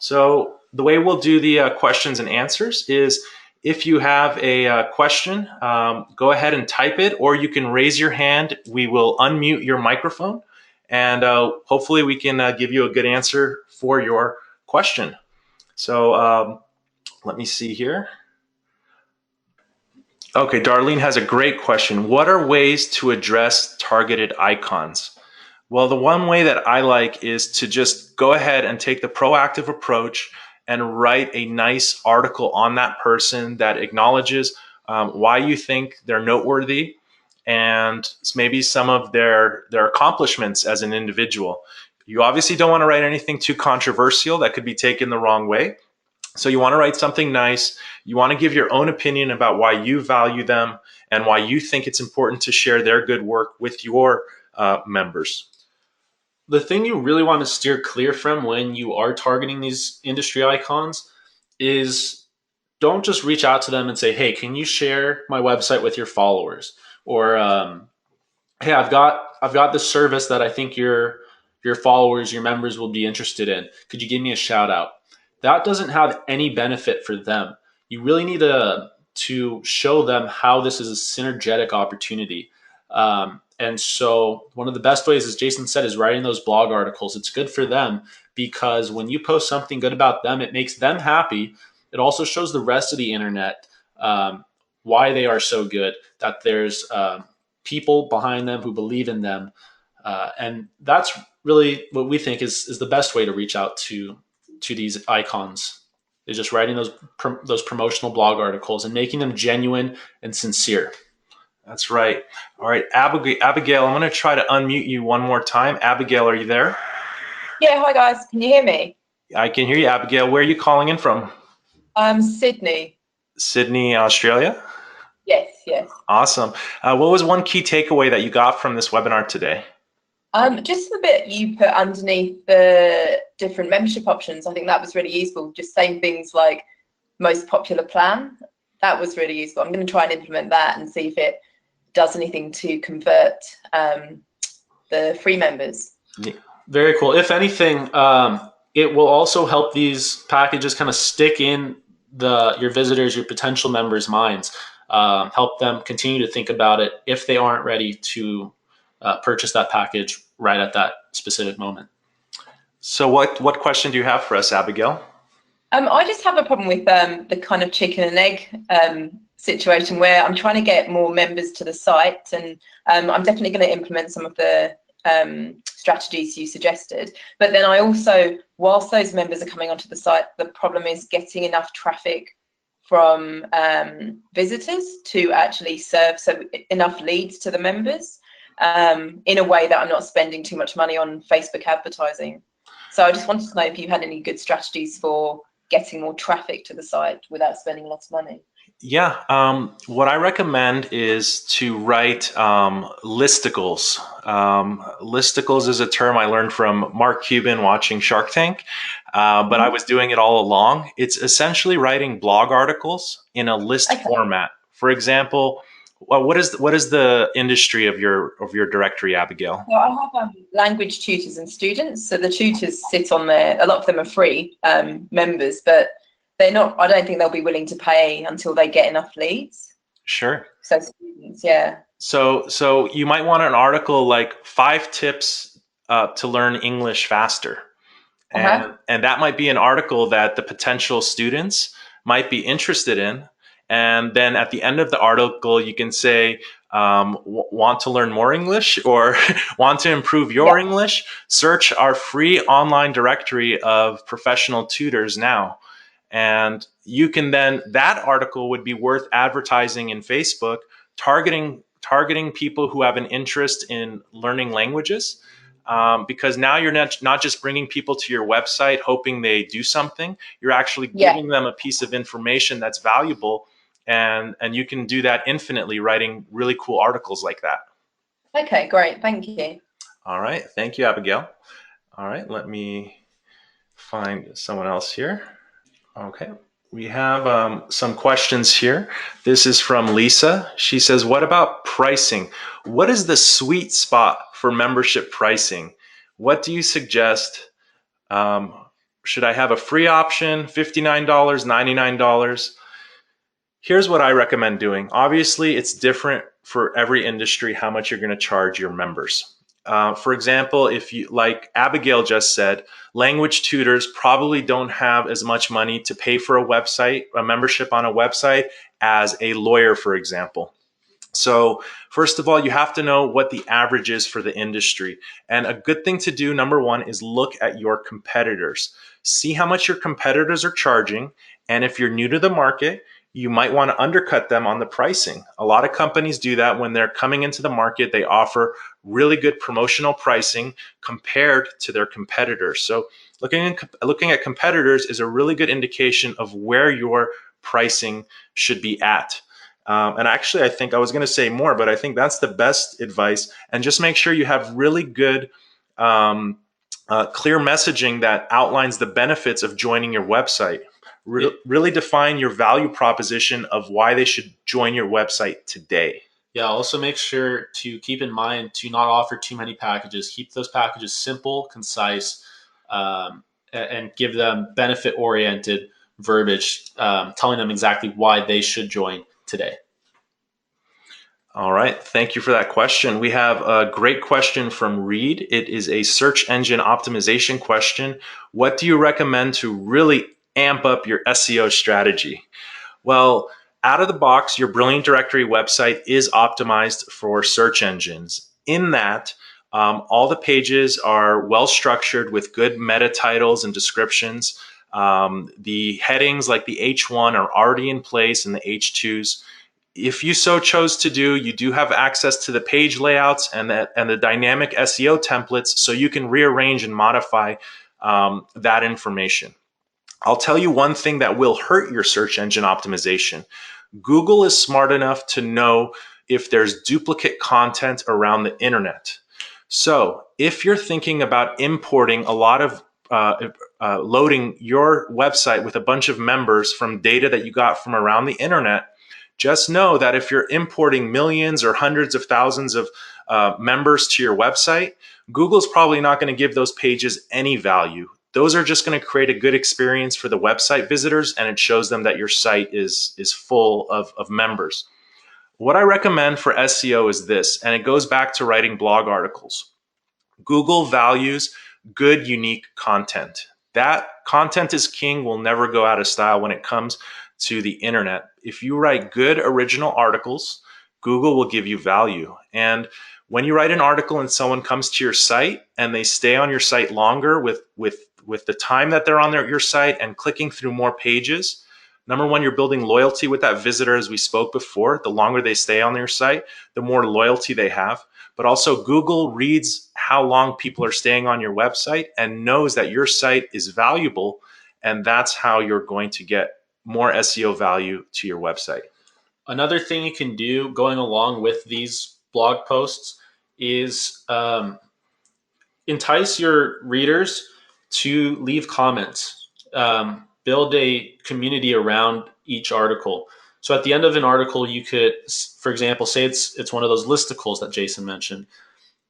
So the way we'll do the questions and answers is if you have a question, go ahead and type it, or you can raise your hand. We will unmute your microphone, and hopefully we can give you a good answer for your question. So let me see here. Okay, Darlene has a great question. What are ways to address targeted icons? Well, the one way that I like is to just go ahead and take the proactive approach and write a nice article on that person that acknowledges why you think they're noteworthy and maybe some of their accomplishments as an individual. You obviously don't want to write anything too controversial that could be taken the wrong way. So you want to write something nice. You want to give your own opinion about why you value them and why you think it's important to share their good work with your members. The thing you really want to steer clear from when you are targeting these industry icons is don't just reach out to them and say, "Hey, can you share my website with your followers?" Or "Hey, I've got this service that I think your followers, your members will be interested in. Could you give me a shout out?" That doesn't have any benefit for them. You really need to show them how this is a synergetic opportunity. And so one of the best ways, as Jason said, is writing those blog articles. It's good for them because when you post something good about them, it makes them happy. It also shows the rest of the internet why they are so good, that there's people behind them who believe in them. And that's really what we think is the best way to reach out to these icons, is just writing those promotional blog articles and making them genuine and sincere. That's right. All right, Abigail, I'm going to try to unmute you one more time. Abigail, are you there? Yeah, hi guys. Can you hear me? I can hear you, Abigail. Where are you calling in from? Sydney. Sydney, Australia? Yes, yes. Awesome. What was one key takeaway that you got from this webinar today? Just the bit you put underneath the different membership options. I think that was really useful. Just saying things like most popular plan. That was really useful. I'm going to try and implement that and see if it does anything to convert the free members. Yeah. Very cool. If anything, it will also help these packages kind of stick in your visitors, your potential members' minds. Help them continue to think about it if they aren't ready to purchase that package right at that specific moment. So what question do you have for us, Abigail? I just have a problem with the kind of chicken and egg situation where I'm trying to get more members to the site, and I'm definitely going to implement some of the strategies you suggested. But then I also, whilst those members are coming onto the site, the problem is getting enough traffic from visitors to actually serve, so enough leads to the members in a way that I'm not spending too much money on Facebook advertising. So I just wanted to know if you had any good strategies for getting more traffic to the site without spending lots of money. Yeah, what I recommend is to write listicles. Listicles is a term I learned from Mark Cuban watching Shark Tank, but I was doing it all along. It's essentially writing blog articles in a list format. For example, what is the industry of your directory, Abigail? Well, I have language tutors and students, so the tutors sit on there. A lot of them are free members, but they're not. I don't think they'll be willing to pay until they get enough leads. Sure. So students, yeah. So you might want an article like 5 tips to learn English faster, and that might be an article that the potential students might be interested in. And then at the end of the article, you can say, want to learn more English or want to improve your English? Search our free online directory of professional tutors now. And you can then, that article would be worth advertising in Facebook, targeting people who have an interest in learning languages. Because now you're not just bringing people to your website hoping they do something. You're actually giving them a piece of information that's valuable, and you can do that infinitely, writing really cool articles like that. Okay, great. Thank you. All right. Thank you, Abigail. All right. Let me find someone else here. Okay. We have some questions here. This is from Lisa. She says, what about pricing? What is the sweet spot for membership pricing? What do you suggest Should I have a free option, $59, $99? Here's what I recommend doing. Obviously, it's different for every industry how much you're going to charge your members. For example, if you, like Abigail just said, language tutors probably don't have as much money to pay for a website, a membership on a website, as a lawyer, for example. So, first of all, you have to know what the average is for the industry. And a good thing to do, number one, is look at your competitors. See how much your competitors are charging. And if you're new to the market, you might want to undercut them on the pricing. A lot of companies do that when they're coming into the market. They offer really good promotional pricing compared to their competitors. So, looking at competitors is a really good indication of where your pricing should be at. And actually, I think I was going to say more, but I think that's the best advice. And just make sure you have really good, clear messaging that outlines the benefits of joining your website. Really define your value proposition of why they should join your website today. Yeah, also make sure to keep in mind to not offer too many packages. Keep those packages simple, concise, and give them benefit-oriented verbiage, telling them exactly why they should join today. All right. Thank you for that question. We have a great question from Reed. It is a search engine optimization question. What do you recommend to really amp up your SEO strategy? Well, out of the box, your Brilliant Directory website is optimized for search engines. In that, all the pages are well structured with good meta titles and descriptions. The headings like the H1 are already in place and the H2s. If you so chose to do, you do have access to the page layouts and the dynamic SEO templates, so you can rearrange and modify that information. I'll tell you one thing that will hurt your search engine optimization. Google is smart enough to know if there's duplicate content around the internet. So if you're thinking about importing a lot of loading your website with a bunch of members from data that you got from around the internet, just know that if you're importing millions or hundreds of thousands of members to your website, Google's probably not going to give those pages any value. Those are just going to create a good experience for the website visitors, and it shows them that your site is full of members. What I recommend for SEO is this, and it goes back to writing blog articles. Google values good, unique content. That content is king, will never go out of style when it comes to the internet. If you write good original articles, Google will give you value. And when you write an article and someone comes to your site and they stay on your site longer with the time that they're on your site and clicking through more pages, number one, you're building loyalty with that visitor, as we spoke before. The longer they stay on your site, the more loyalty they have. But also Google reads how long people are staying on your website and knows that your site is valuable. And that's how you're going to get more SEO value to your website. Another thing you can do going along with these blog posts is entice your readers to leave comments. Build a community around each article. So at the end of an article, you could, for example, say it's one of those listicles that Jason mentioned.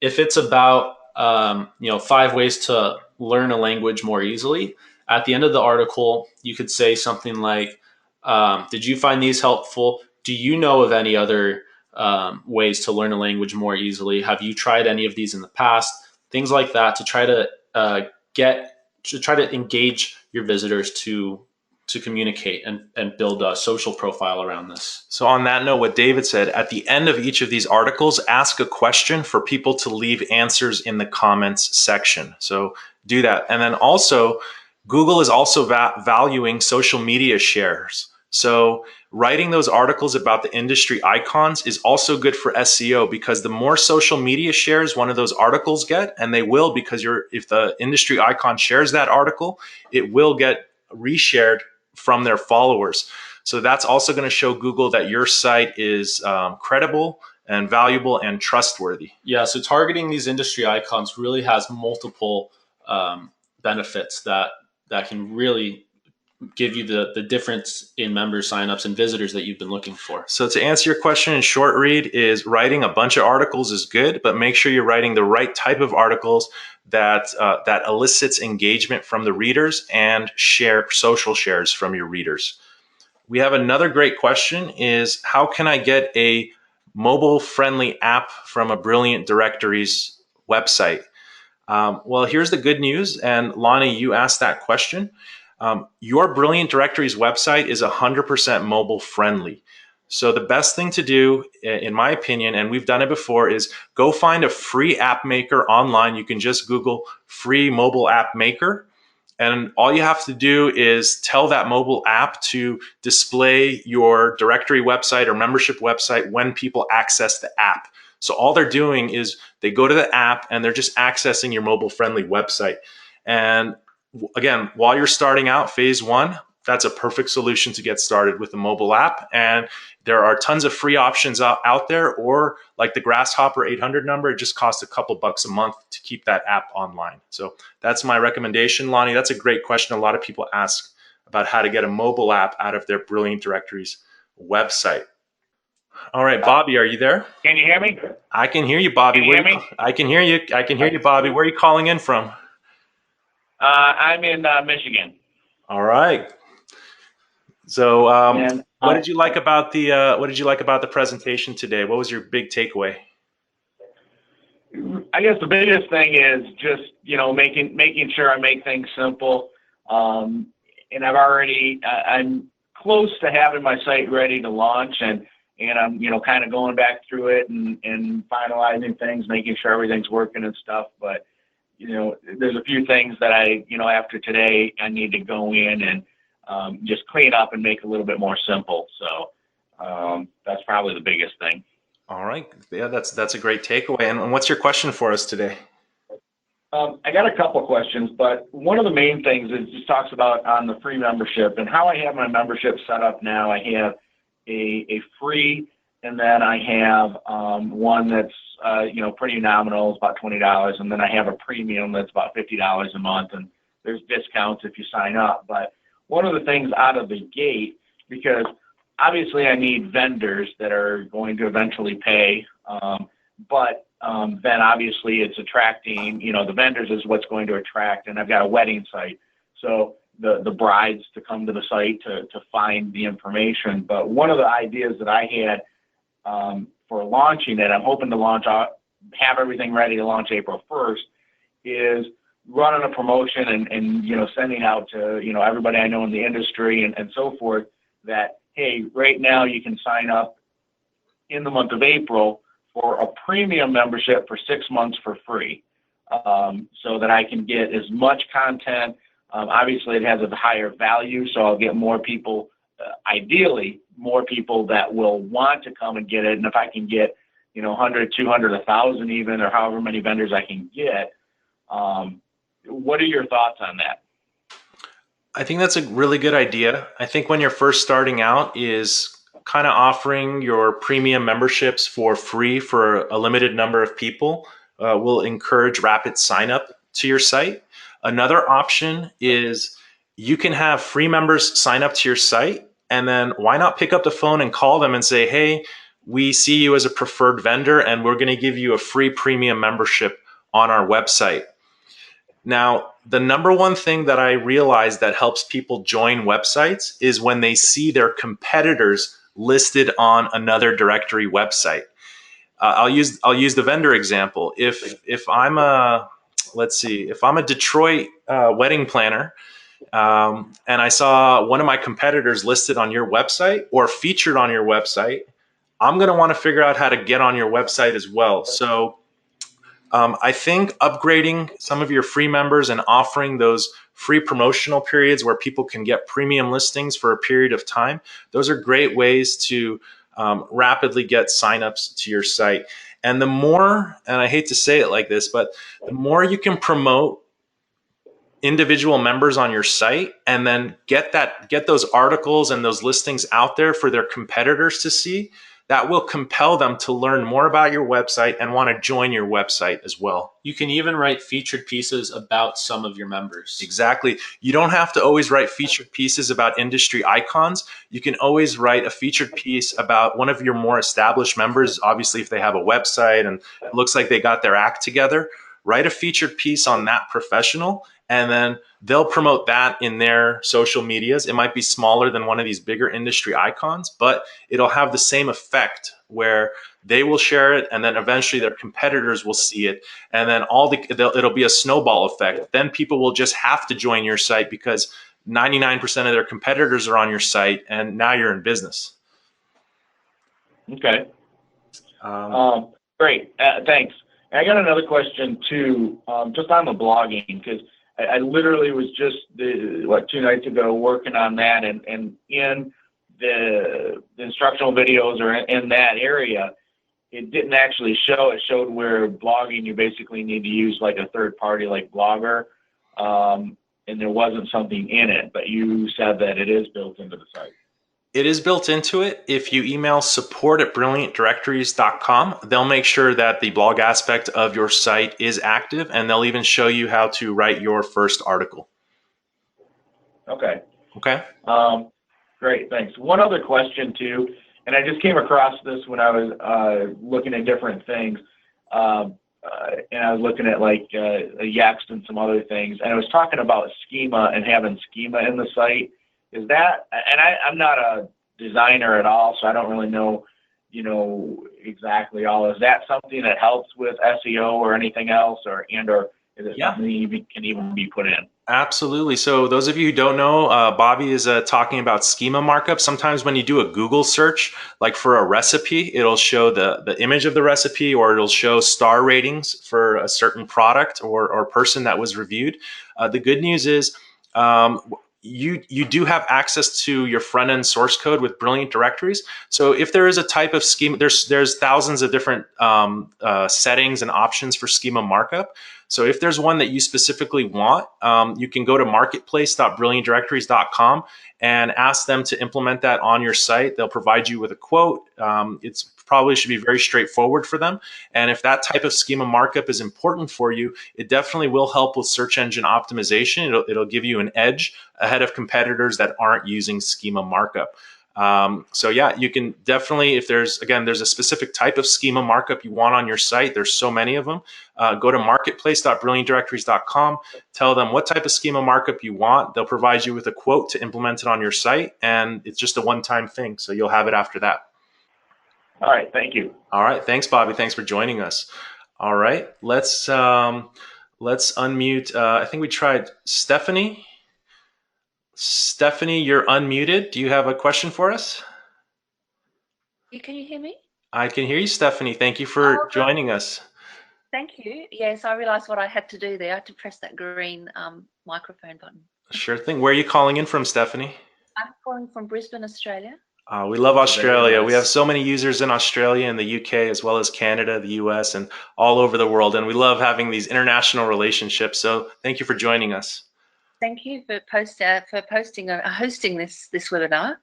If it's about 5 ways to learn a language more easily, at the end of the article, you could say something like, did you find these helpful? Do you know of any other ways to learn a language more easily? Have you tried any of these in the past? Things like that to try to engage your visitors to communicate and build a social profile around this. So on that note, what David said, at the end of each of these articles, ask a question for people to leave answers in the comments section. So do that. And then also, Google is also valuing social media shares. So writing those articles about the industry icons is also good for SEO, because the more social media shares one of those articles get, and they will, because if the industry icon shares that article, it will get reshared from their followers. So that's also going to show Google that your site is credible and valuable and trustworthy. Yeah, so targeting these industry icons really has multiple benefits that can really give you the difference in member signups and visitors that you've been looking for. So to answer your question in short, Reed, is writing a bunch of articles is good, but make sure you're writing the right type of articles that elicits engagement from the readers and social shares from your readers. We have another great question is, how can I get a mobile friendly app from a Brilliant Directories website? Well, here's the good news. And Lonnie, you asked that question. Your Brilliant Directories website is 100% mobile friendly. So the best thing to do, in my opinion, and we've done it before, is go find a free app maker online. You can just Google free mobile app maker. And all you have to do is tell that mobile app to display your directory website or membership website when people access the app. So all they're doing is they go to the app and they're just accessing your mobile friendly website. And again, while you're starting out phase one, that's a perfect solution to get started with a mobile app. And there are tons of free options out there, or like the Grasshopper 800 number, it just costs a couple bucks a month to keep that app online. So that's my recommendation, Lonnie. That's a great question. A lot of people ask about how to get a mobile app out of their Brilliant Directories website. All right, Bobby, are you there? Can you hear me? I can hear you, Bobby. Can you hear me? I can hear you. I can hear you, Bobby. Where are you calling in from? I'm in Michigan. All right. So, what did you like about the presentation today? What was your big takeaway? I guess the biggest thing is just making sure I make things simple. And I'm close to having my site ready to launch, and I'm kind of going back through it and finalizing things, making sure everything's working and stuff. But there's a few things that after today I need to go in and just clean up and make it a little bit more simple. So that's probably the biggest thing. All right. Yeah, that's a great takeaway. And what's your question for us today? I got a couple questions, but one of the main things is just talks about on the free membership and how I have my membership set up now. I have a free, and then I have one that's pretty nominal, it's about $20, and then I have a premium that's about $50 a month, and there's discounts if you sign up. But one of the things out of the gate, because obviously I need vendors that are going to eventually pay, but then obviously it's attracting, the vendors is what's going to attract, and I've got a wedding site. So the brides to come to the site to find the information. But one of the ideas that I had for launching it, I'm hoping to have everything ready to launch April 1st, is running a promotion and sending out to, everybody I know in the industry and so forth that, hey, right now you can sign up in the month of April for a premium membership for 6 months for free, so that I can get as much content. Obviously, it has a higher value, so I'll get more people, ideally, more people that will want to come and get it. And if I can get, 100, 200, 1,000 even, or however many vendors I can get, what are your thoughts on that? I think that's a really good idea. I think when you're first starting out is kind of offering your premium memberships for free for a limited number of people will encourage rapid sign up to your site. Another option is you can have free members sign up to your site, and then why not pick up the phone and call them and say, hey, we see you as a preferred vendor and we're going to give you a free premium membership on our website. Now, the number one thing that I realize that helps people join websites is when they see their competitors listed on another directory website. I'll use the vendor example. If I'm a Detroit wedding planner, and I saw one of my competitors listed on your website or featured on your website, I'm going to want to figure out how to get on your website as well. So I think upgrading some of your free members and offering those free promotional periods where people can get premium listings for a period of time, those are great ways to rapidly get signups to your site. And the more, and I hate to say it like this, but the more you can promote individual members on your site and then get those articles and those listings out there for their competitors to see, that will compel them to learn more about your website and want to join your website as well. You can even write featured pieces about some of your members. Exactly. You don't have to always write featured pieces about industry icons. You can always write a featured piece about one of your more established members, obviously if they have a website and it looks like they got their act together. write a featured piece on that professional, and then they'll promote that in their social medias. It might be smaller than one of these bigger industry icons, but it'll have the same effect where they will share it, and then eventually their competitors will see it, and then it'll be a snowball effect. Then people will just have to join your site because 99% of their competitors are on your site, and now you're in business. Okay. Great. Thanks. And I got another question too, just on the blogging, because I literally was just 2 nights ago working on that, and in the instructional videos or in that area, it didn't actually show. It showed where blogging you basically need to use like a third party like Blogger, and there wasn't something in it, but you said that it is built into the site. It is built into it. If you email support@brilliantdirectories.com, they'll make sure that the blog aspect of your site is active, and they'll even show you how to write your first article. Okay. Okay. Great, thanks. One other question too, and I just came across this when I was looking at different things, and I was looking at like Yext and some other things, and I was talking about schema and having schema in the site. Is that, and I'm not a designer at all, so I don't really know, exactly all. Is that something that helps with SEO or anything else, or is it something that can even be put in? Absolutely. So those of you who don't know, Bobby is talking about schema markup. Sometimes when you do a Google search, like for a recipe, it'll show the image of the recipe, or it'll show star ratings for a certain product or person that was reviewed. The good news is you do have access to your front end source code with Brilliant Directories. So if there is a type of schema, there's thousands of different settings and options for schema markup. So if there's one that you specifically want, you can go to marketplace.brilliantdirectories.com and ask them to implement that on your site. They'll provide you with a quote. It's probably should be very straightforward for them. And if that type of schema markup is important for you, it definitely will help with search engine optimization. It'll give you an edge ahead of competitors that aren't using schema markup. So yeah, you can definitely, if there's a specific type of schema markup you want on your site, there's so many of them, go to marketplace.brilliantdirectories.com, tell them what type of schema markup you want. They'll provide you with a quote to implement it on your site, and it's just a one-time thing. So you'll have it after that. All right. Thank you. All right. Thanks, Bobby. Thanks for joining us. All right. Let's unmute. I think we tried Stephanie. Stephanie, you're unmuted. Do you have a question for us? Can you hear me? I can hear you, Stephanie. Thank you for joining us. Thank you. Yes, I realized what I had to do there. I had to press that green microphone button. Sure thing. Where are you calling in from, Stephanie? I'm calling from Brisbane, Australia. We love Australia. Nice. We have so many users in Australia and the UK, as well as Canada, the US, and all over the world. And we love having these international relationships. So thank you for joining us. Thank you for hosting this webinar.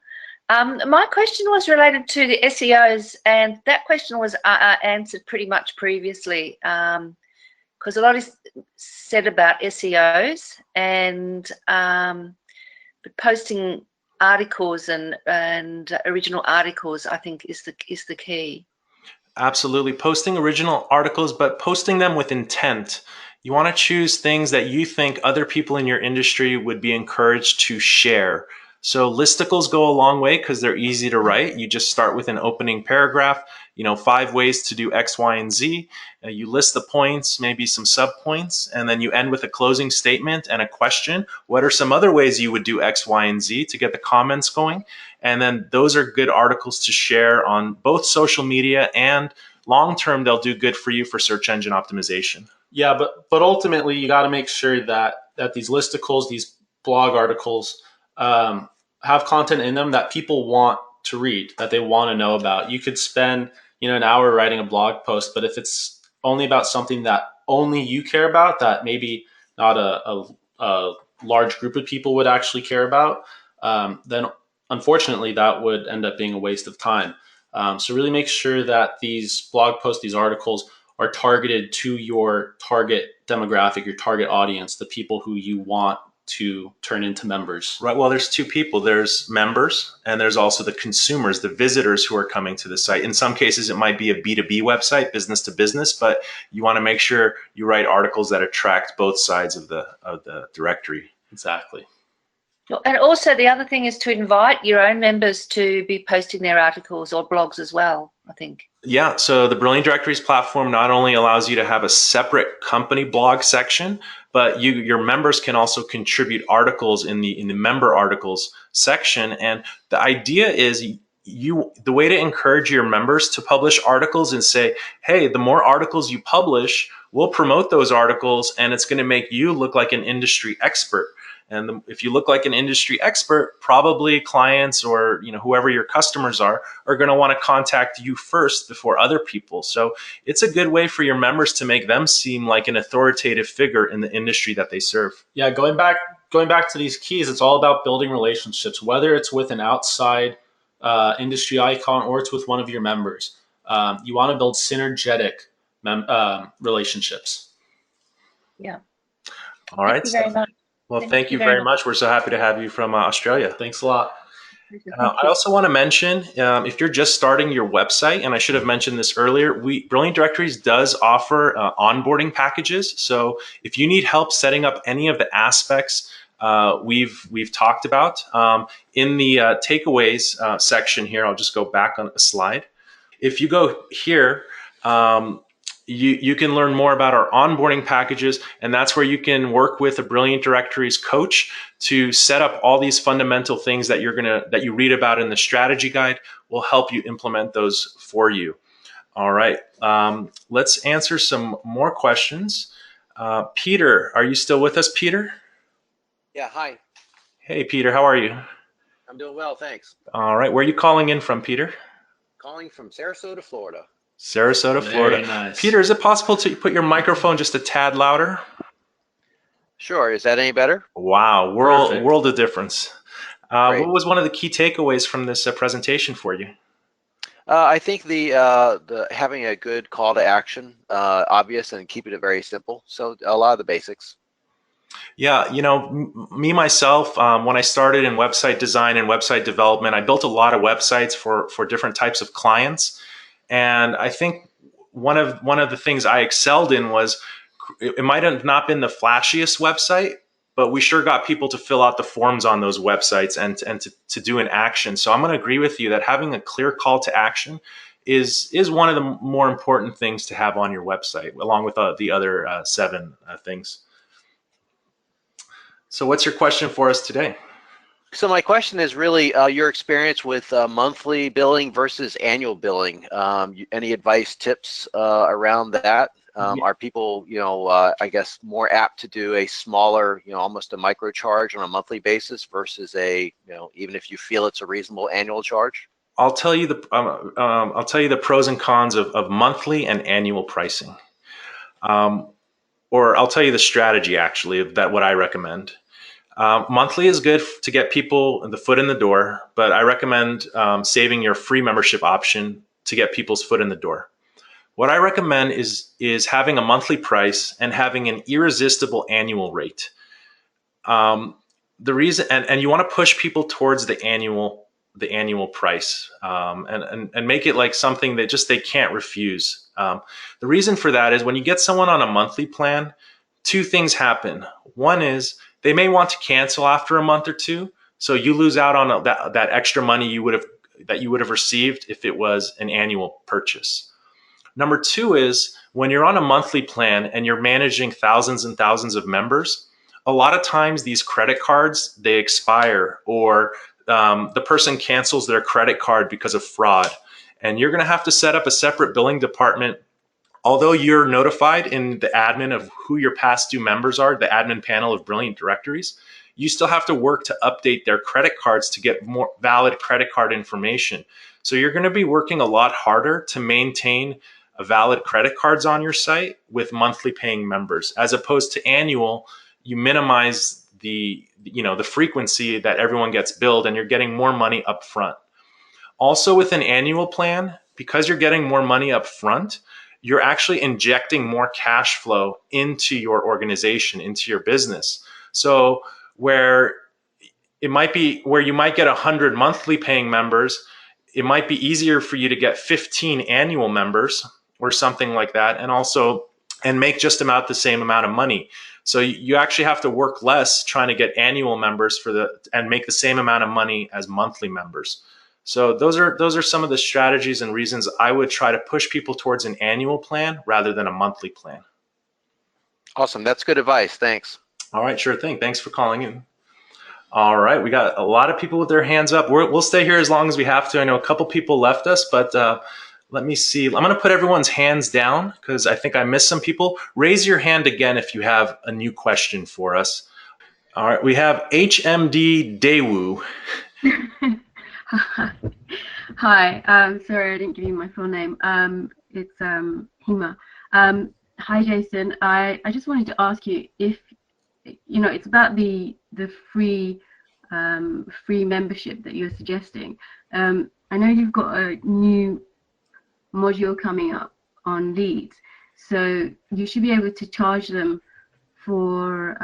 My question was related to the SEOs, and that question was answered pretty much previously, because a lot is said about SEOs and but posting articles and original articles, I think, is the key. Absolutely. Posting original articles, but posting them with intent. You want to choose things that you think other people in your industry would be encouraged to share. So listicles go a long way because they're easy to write. You just start with an opening paragraph, 5 ways to do X, Y, and Z. You list the points, maybe some subpoints, and then you end with a closing statement and a question. What are some other ways you would do X, Y, and Z to get the comments going? And then those are good articles to share on both social media, and long-term, they'll do good for you for search engine optimization. Yeah, but ultimately, you got to make sure that these listicles, these blog articles, have content in them that people want to read, that they want to know about. You could spend an hour writing a blog post, but if it's only about something that only you care about, that maybe not a large group of people would actually care about, then unfortunately that would end up being a waste of time. So really make sure that these blog posts, these articles, are targeted to your target demographic, your target audience, the people who you want to turn into members? Right. Well, there's two people. There's members, and there's also the consumers, the visitors who are coming to the site. In some cases, it might be a B2B website, business to business, but you want to make sure you write articles that attract both sides of the directory. Exactly. And also the other thing is to invite your own members to be posting their articles or blogs as well, I think. Yeah, so the Brilliant Directories platform not only allows you to have a separate company blog section, but your members can also contribute articles in the member articles section. And the idea is the way to encourage your members to publish articles and say, hey, the more articles you publish, we'll promote those articles, and it's going to make you look like an industry expert. And if you look like an industry expert, probably clients or whoever your customers are going to want to contact you first before other people. So it's a good way for your members to make them seem like an authoritative figure in the industry that they serve. Yeah, going back to these keys, it's all about building relationships, whether it's with an outside industry icon or it's with one of your members. You want to build synergetic relationships. Yeah. All right. Thank you very much. Well, thank you very much. We're so happy to have you from Australia. Thanks a lot. I also want to mention, if you're just starting your website, and I should have mentioned this earlier, Brilliant Directories does offer onboarding packages. So if you need help setting up any of the aspects we've talked about in the takeaways section here, I'll just go back on a slide. If you go here, you can learn more about our onboarding packages, and that's where you can work with a Brilliant Directories coach to set up all these fundamental things that you read about in the strategy guide. Will help you implement those for you. All right, let's answer some more questions. Peter, are you still with us, Peter? Yeah, hi. Hey, Peter, how are you? I'm doing well, thanks. All right, where are you calling in from, Peter? Calling from Sarasota, Florida. Sarasota, Florida. Very nice. Peter, is it possible to put your microphone just a tad louder? Sure. Is that any better? Wow, world of difference. What was one of the key takeaways from this presentation for you? I think the having a good call to action, obvious, and keeping it very simple. So a lot of the basics. Yeah, me myself, when I started in website design and website development, I built a lot of websites for different types of clients. And I think one of the things I excelled in was, it might have not been the flashiest website, but we sure got people to fill out the forms on those websites and to do an action. So I'm going to agree with you that having a clear call to action is one of the more important things to have on your website, along with the other 7 things. So what's your question for us today? So my question is really your experience with monthly billing versus annual billing. Any advice, tips around that? Are people, I guess, more apt to do a smaller, almost a micro charge on a monthly basis versus a, even if you feel it's a reasonable annual charge? I'll tell you the pros and cons of monthly and annual pricing, or I'll tell you the strategy actually of that what I recommend. Monthly is good to get people the foot in the door, but I recommend saving your free membership option to get people's foot in the door. What I recommend is having a monthly price and having an irresistible annual rate. The reason, and you want to push people towards the annual price, and make it like something that just they can't refuse. The reason for that is when you get someone on a monthly plan, 2 things happen. One is they may want to cancel after a month or 2, so you lose out on that extra money you would have received if it was an annual purchase. Number 2 is when you're on a monthly plan and you're managing thousands and thousands of members, a lot of times these credit cards, they expire, or the person cancels their credit card because of fraud. And you're going to have to set up a separate billing department. Although you're notified in the admin of who your past due members are, the admin panel of Brilliant Directories, you still have to work to update their credit cards to get more valid credit card information. So you're going to be working a lot harder to maintain a valid credit cards on your site with monthly paying members, as opposed to annual. You minimize the frequency that everyone gets billed, and you're getting more money up front. Also, with an annual plan, because you're getting more money up front, you're actually injecting more cash flow into your organization, into your business. So where it might be where you might get 100 monthly paying members. It might be easier for you to get 15 annual members or something like that, and make just about the same amount of money. So you actually have to work less trying to get annual members and make the same amount of money as monthly members. So those are some of the strategies and reasons I would try to push people towards an annual plan rather than a monthly plan. Awesome. That's good advice. Thanks. All right, sure thing. Thanks for calling in. All right, we got a lot of people with their hands up. We'll stay here as long as we have to. I know a couple people left us, but let me see. I'm going to put everyone's hands down because I think I missed some people. Raise your hand again if you have a new question for us. All right, we have HMD Daewoo. Hi, sorry I didn't give you my full name. It's Hima. Hi, Jason. I just wanted to ask you if, it's about the free membership that you're suggesting. I know you've got a new module coming up on leads, so you should be able to charge them for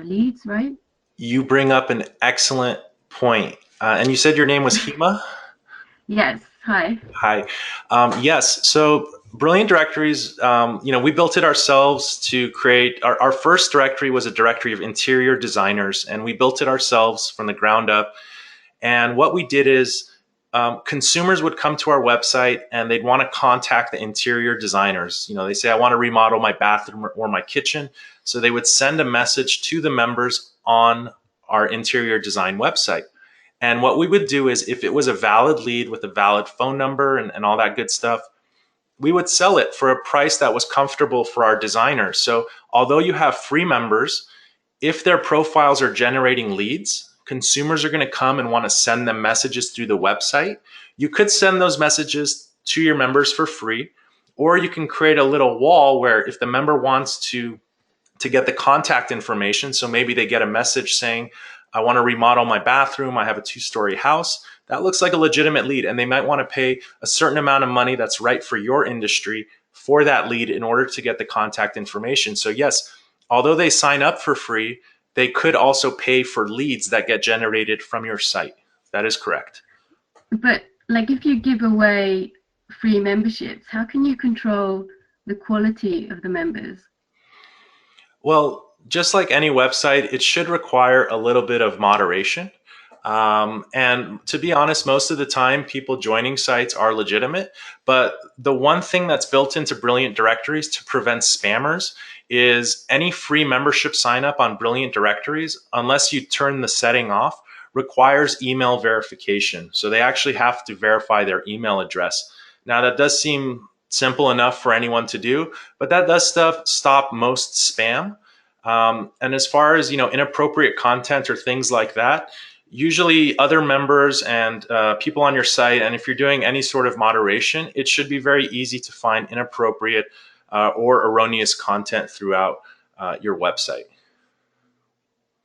leads, right? You bring up an excellent point. And you said your name was Hima? Yes. Hi. Hi. Yes. So Brilliant Directories, we built it ourselves to create our first directory was a directory of interior designers, and we built it ourselves from the ground up. And what we did is consumers would come to our website and they'd want to contact the interior designers. They say, I want to remodel my bathroom or my kitchen. So they would send a message to the members on our interior design website. And what we would do is if it was a valid lead with a valid phone number and all that good stuff, we would sell it for a price that was comfortable for our designers. So although you have free members, if their profiles are generating leads, consumers are going to come and want to send them messages through the website. You could send those messages to your members for free, or you can create a little wall where if the member wants to get the contact information, so maybe they get a message saying, I want to remodel my bathroom, I have a 2-story house. That looks like a legitimate lead, and they might want to pay a certain amount of money that's right for your industry for that lead in order to get the contact information. So yes, although they sign up for free, they could also pay for leads that get generated from your site. That is correct. But if you give away free memberships, how can you control the quality of the members? Well, just like any website, it should require a little bit of moderation. And to be honest, most of the time, people joining sites are legitimate. But the one thing that's built into Brilliant Directories to prevent spammers is any free membership sign up on Brilliant Directories, unless you turn the setting off, requires email verification. So they actually have to verify their email address. Now, that does seem simple enough for anyone to do, but that does stop most spam. And as far as inappropriate content or things like that, usually other members and people on your site, and if you're doing any sort of moderation, it should be very easy to find inappropriate or erroneous content throughout your website.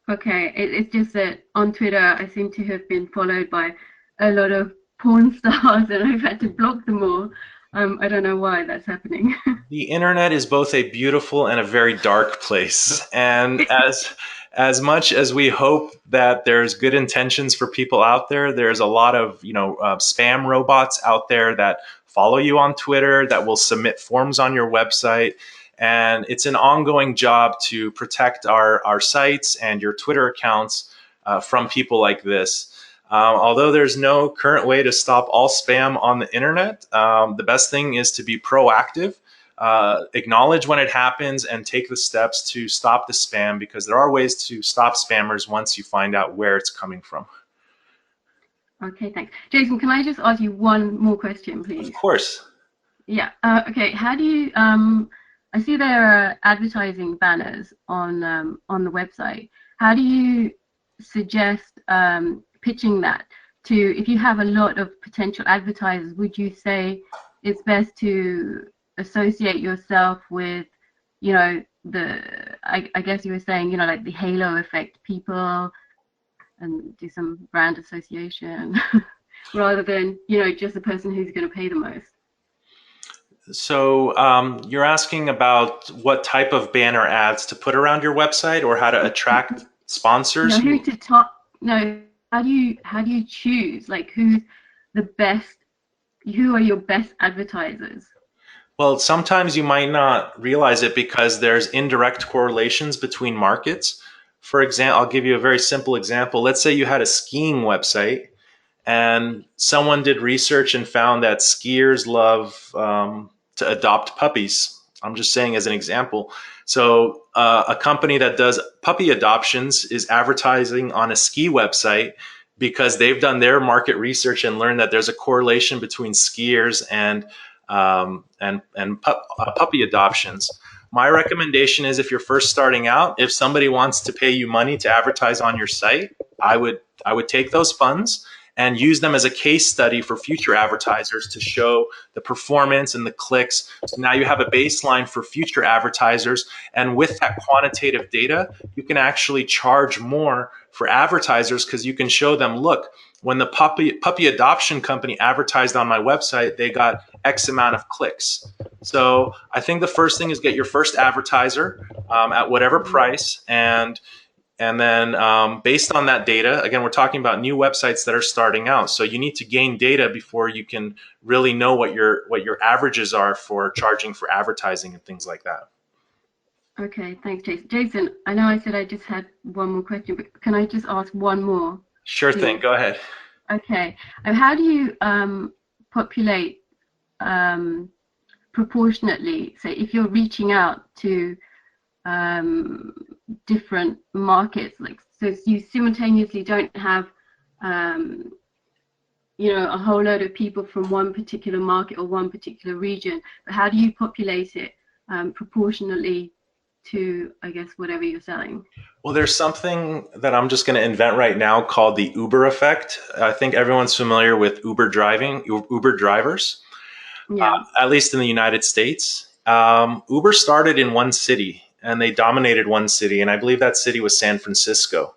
Okay, it's just that on Twitter, I seem to have been followed by a lot of porn stars, and I've had to block them all. I don't know why that's happening. The internet is both a beautiful and a very dark place, and as much as we hope that there's good intentions for people out there, there's a lot of spam robots out there that follow you on Twitter, that will submit forms on your website. And it's an ongoing job to protect our sites and your Twitter accounts from people like this. Although there's no current way to stop all spam on the internet, the best thing is to be proactive, acknowledge when it happens, and take the steps to stop the spam, because there are ways to stop spammers once you find out where it's coming from. Okay, thanks. Jason, can I just ask you one more question, please? Of course. Yeah. Okay. How do you? I see there are advertising banners on the website. How do you suggest pitching that to, if you have a lot of potential advertisers? Would you say it's best to associate yourself with, I guess you were saying, like the halo effect people, and do some brand association rather than, just the person who's going to pay the most? So you're asking about what type of banner ads to put around your website, or how to attract sponsors. No, who to top? No, how do you choose like who's the best? Who are your best advertisers? Well, sometimes you might not realize it because there's indirect correlations between markets. For example, I'll give you a very simple example. Let's say you had a skiing website and someone did research and found that skiers love to adopt puppies. I'm just saying as an example. So a company that does puppy adoptions is advertising on a ski website because they've done their market research and learned that there's a correlation between skiers and puppy adoptions. My recommendation is if you're first starting out, if somebody wants to pay you money to advertise on your site, I would take those funds and use them as a case study for future advertisers to show the performance and the clicks. So now you have a baseline for future advertisers. And with that quantitative data, you can actually charge more for advertisers because you can show them, look, when the puppy adoption company advertised on my website, they got X amount of clicks. So I think the first thing is get your first advertiser at whatever price, and then based on that data, again, we're talking about new websites that are starting out. So you need to gain data before you can really know what your averages are for charging for advertising and things like that. Okay, thanks, Jason. Jason, I know I said I just had one more question, but can I just ask one more? Sure thing. Go ahead. Okay. And how do you populate proportionately? Say, if you're reaching out to different markets, like so you simultaneously don't have a whole load of people from one particular market or one particular region, but how do you populate it proportionally to, I guess, whatever you're selling? Well, there's something that I'm just going to invent right now called the Uber effect. I think everyone's familiar with Uber drivers, Yeah. at least in the United States. Uber started in one city and they dominated one city, and I believe that city was San Francisco.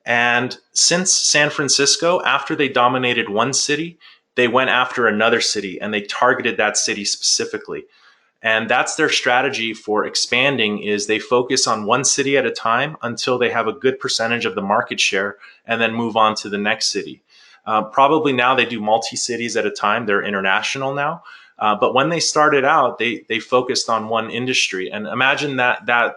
And since San Francisco, after they dominated one city, they went after another city and they targeted that city specifically. And that's their strategy for expanding is they focus on one city at a time until they have a good percentage of the market share and then move on to the next city. Probably now they do multi-cities at a time. They're international now. But when they started out, they focused on one industry. And imagine that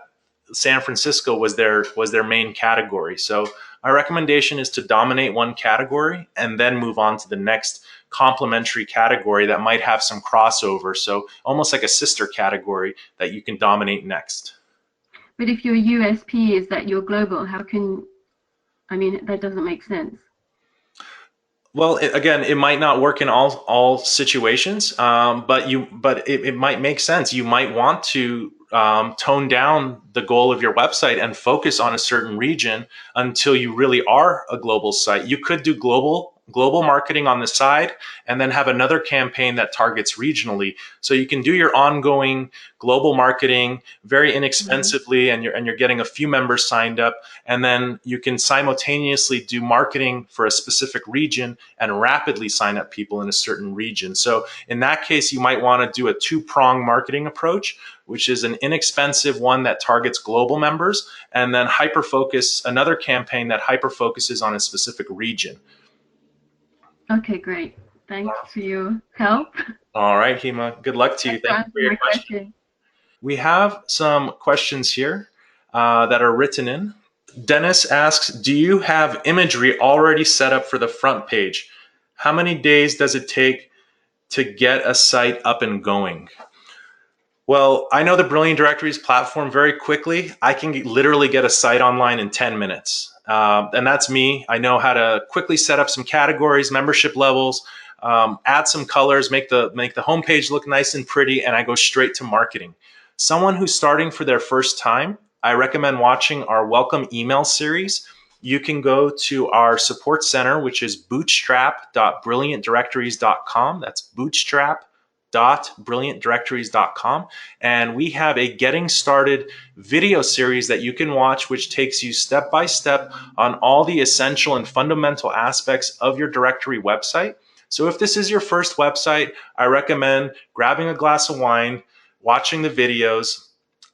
San Francisco was their main category. So my recommendation is to dominate one category and then move on to the next complementary category that might have some crossover. So almost like a sister category that you can dominate next. But if your USP is that you're global, how can, I mean, that doesn't make sense. Well, again, it might not work in all situations, but it might make sense. You might want to tone down the goal of your website and focus on a certain region until you really are a global site. You could do global marketing on the side and then have another campaign that targets regionally. So you can do your ongoing global marketing very inexpensively, and you're getting a few members signed up, and then you can simultaneously do marketing for a specific region and rapidly sign up people in a certain region. So in that case, you might want to do a two-prong marketing approach, which is an inexpensive one that targets global members, and then another campaign that hyper focuses on a specific region. Okay, great. Thanks for your help. All right, Hema. Good luck to you. Thank you for your question. We have some questions here that are written in. Dennis asks, do you have imagery already set up for the front page? How many days does it take to get a site up and going? Well, I know the Brilliant Directories platform very quickly. I can literally get a site online in 10 minutes. And that's me. I know how to quickly set up some categories, membership levels, add some colors, make the homepage look nice and pretty, and I go straight to marketing. Someone who's starting for their first time, I recommend watching our welcome email series. You can go to our support center, which is bootstrap.brilliantdirectories.com. That's bootstrap.brilliantdirectories.com, and we have a getting started video series that you can watch, which takes you step by step on all the essential and fundamental aspects of your directory website. So if this is your first website, I recommend grabbing a glass of wine, watching the videos,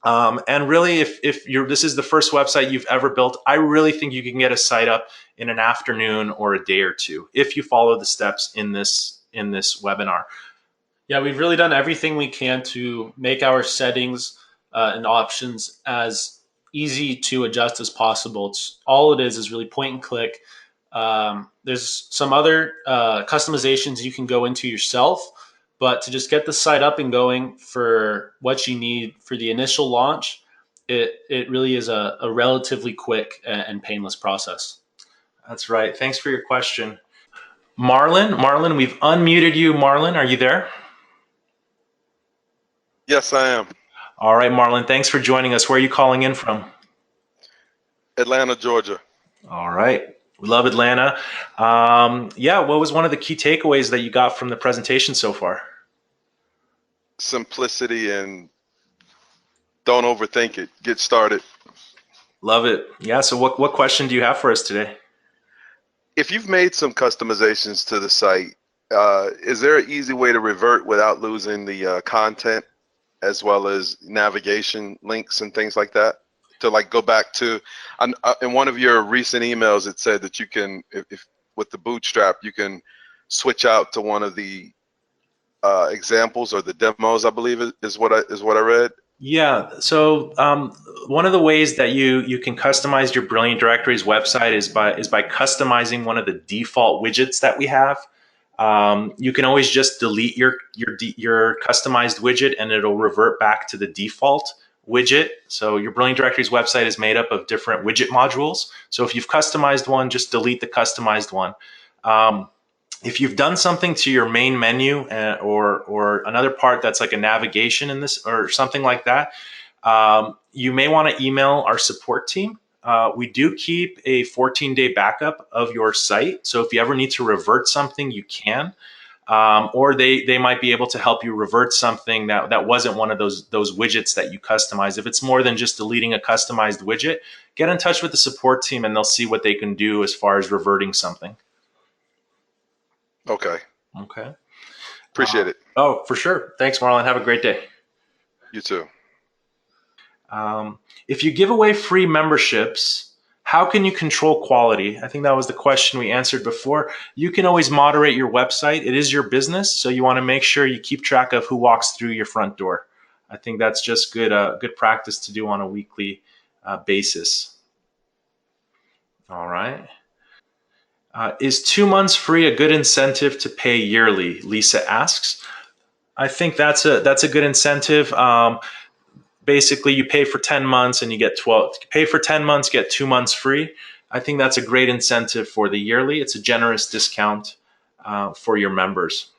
And really, if this is the first website you've ever built, I really think you can get a site up in an afternoon or a day or two if you follow the steps in this webinar. Yeah, we've really done everything we can to make our settings and options as easy to adjust as possible. It's all it is really point and click. There's some other customizations you can go into yourself, but to just get the site up and going for what you need for the initial launch, it really is a relatively quick and painless process. That's right. Thanks for your question. Marlon, we've unmuted you. Marlon, are you there? Yes, I am. All right, Marlon, thanks for joining us. Where are you calling in from? Atlanta, Georgia. All right. We love Atlanta. Yeah, what was one of the key takeaways that you got from the presentation so far? Simplicity and don't overthink it. Get started. Love it. Yeah, so what question do you have for us today? If you've made some customizations to the site, is there an easy way to revert without losing the content as well as navigation links and things like that? To like go back to, in one of your recent emails, it said that you can, if with the Bootstrap, you can switch out to one of the examples or the demos, I believe is what I read. Yeah, so one of the ways that you can customize your Brilliant Directories website is by customizing one of the default widgets that we have. You can always just delete your customized widget and it'll revert back to the default widget. So your Brilliant Directories website is made up of different widget modules. So if you've customized one, just delete the customized one. If you've done something to your main menu or another part that's like a navigation in this or something like that, you may want to email our support team. We do keep a 14-day backup of your site. So if you ever need to revert something, you can. Or they might be able to help you revert something that wasn't one of those widgets that you customized. If it's more than just deleting a customized widget, get in touch with the support team and they'll see what they can do as far as reverting something. Okay. Okay. Appreciate it. Oh, for sure. Thanks, Marlon. Have a great day. You too. If you give away free memberships, how can you control quality? I think that was the question we answered before. You can always moderate your website. It is your business, so you want to make sure you keep track of who walks through your front door. I think that's just good practice to do on a weekly basis. All right. Is 2 months free a good incentive to pay yearly? Lisa asks. I think that's a good incentive. Basically, you pay for 10 months and you get 12. You pay for 10 months, get 2 months free. I think that's a great incentive for the yearly. It's a generous discount for your members.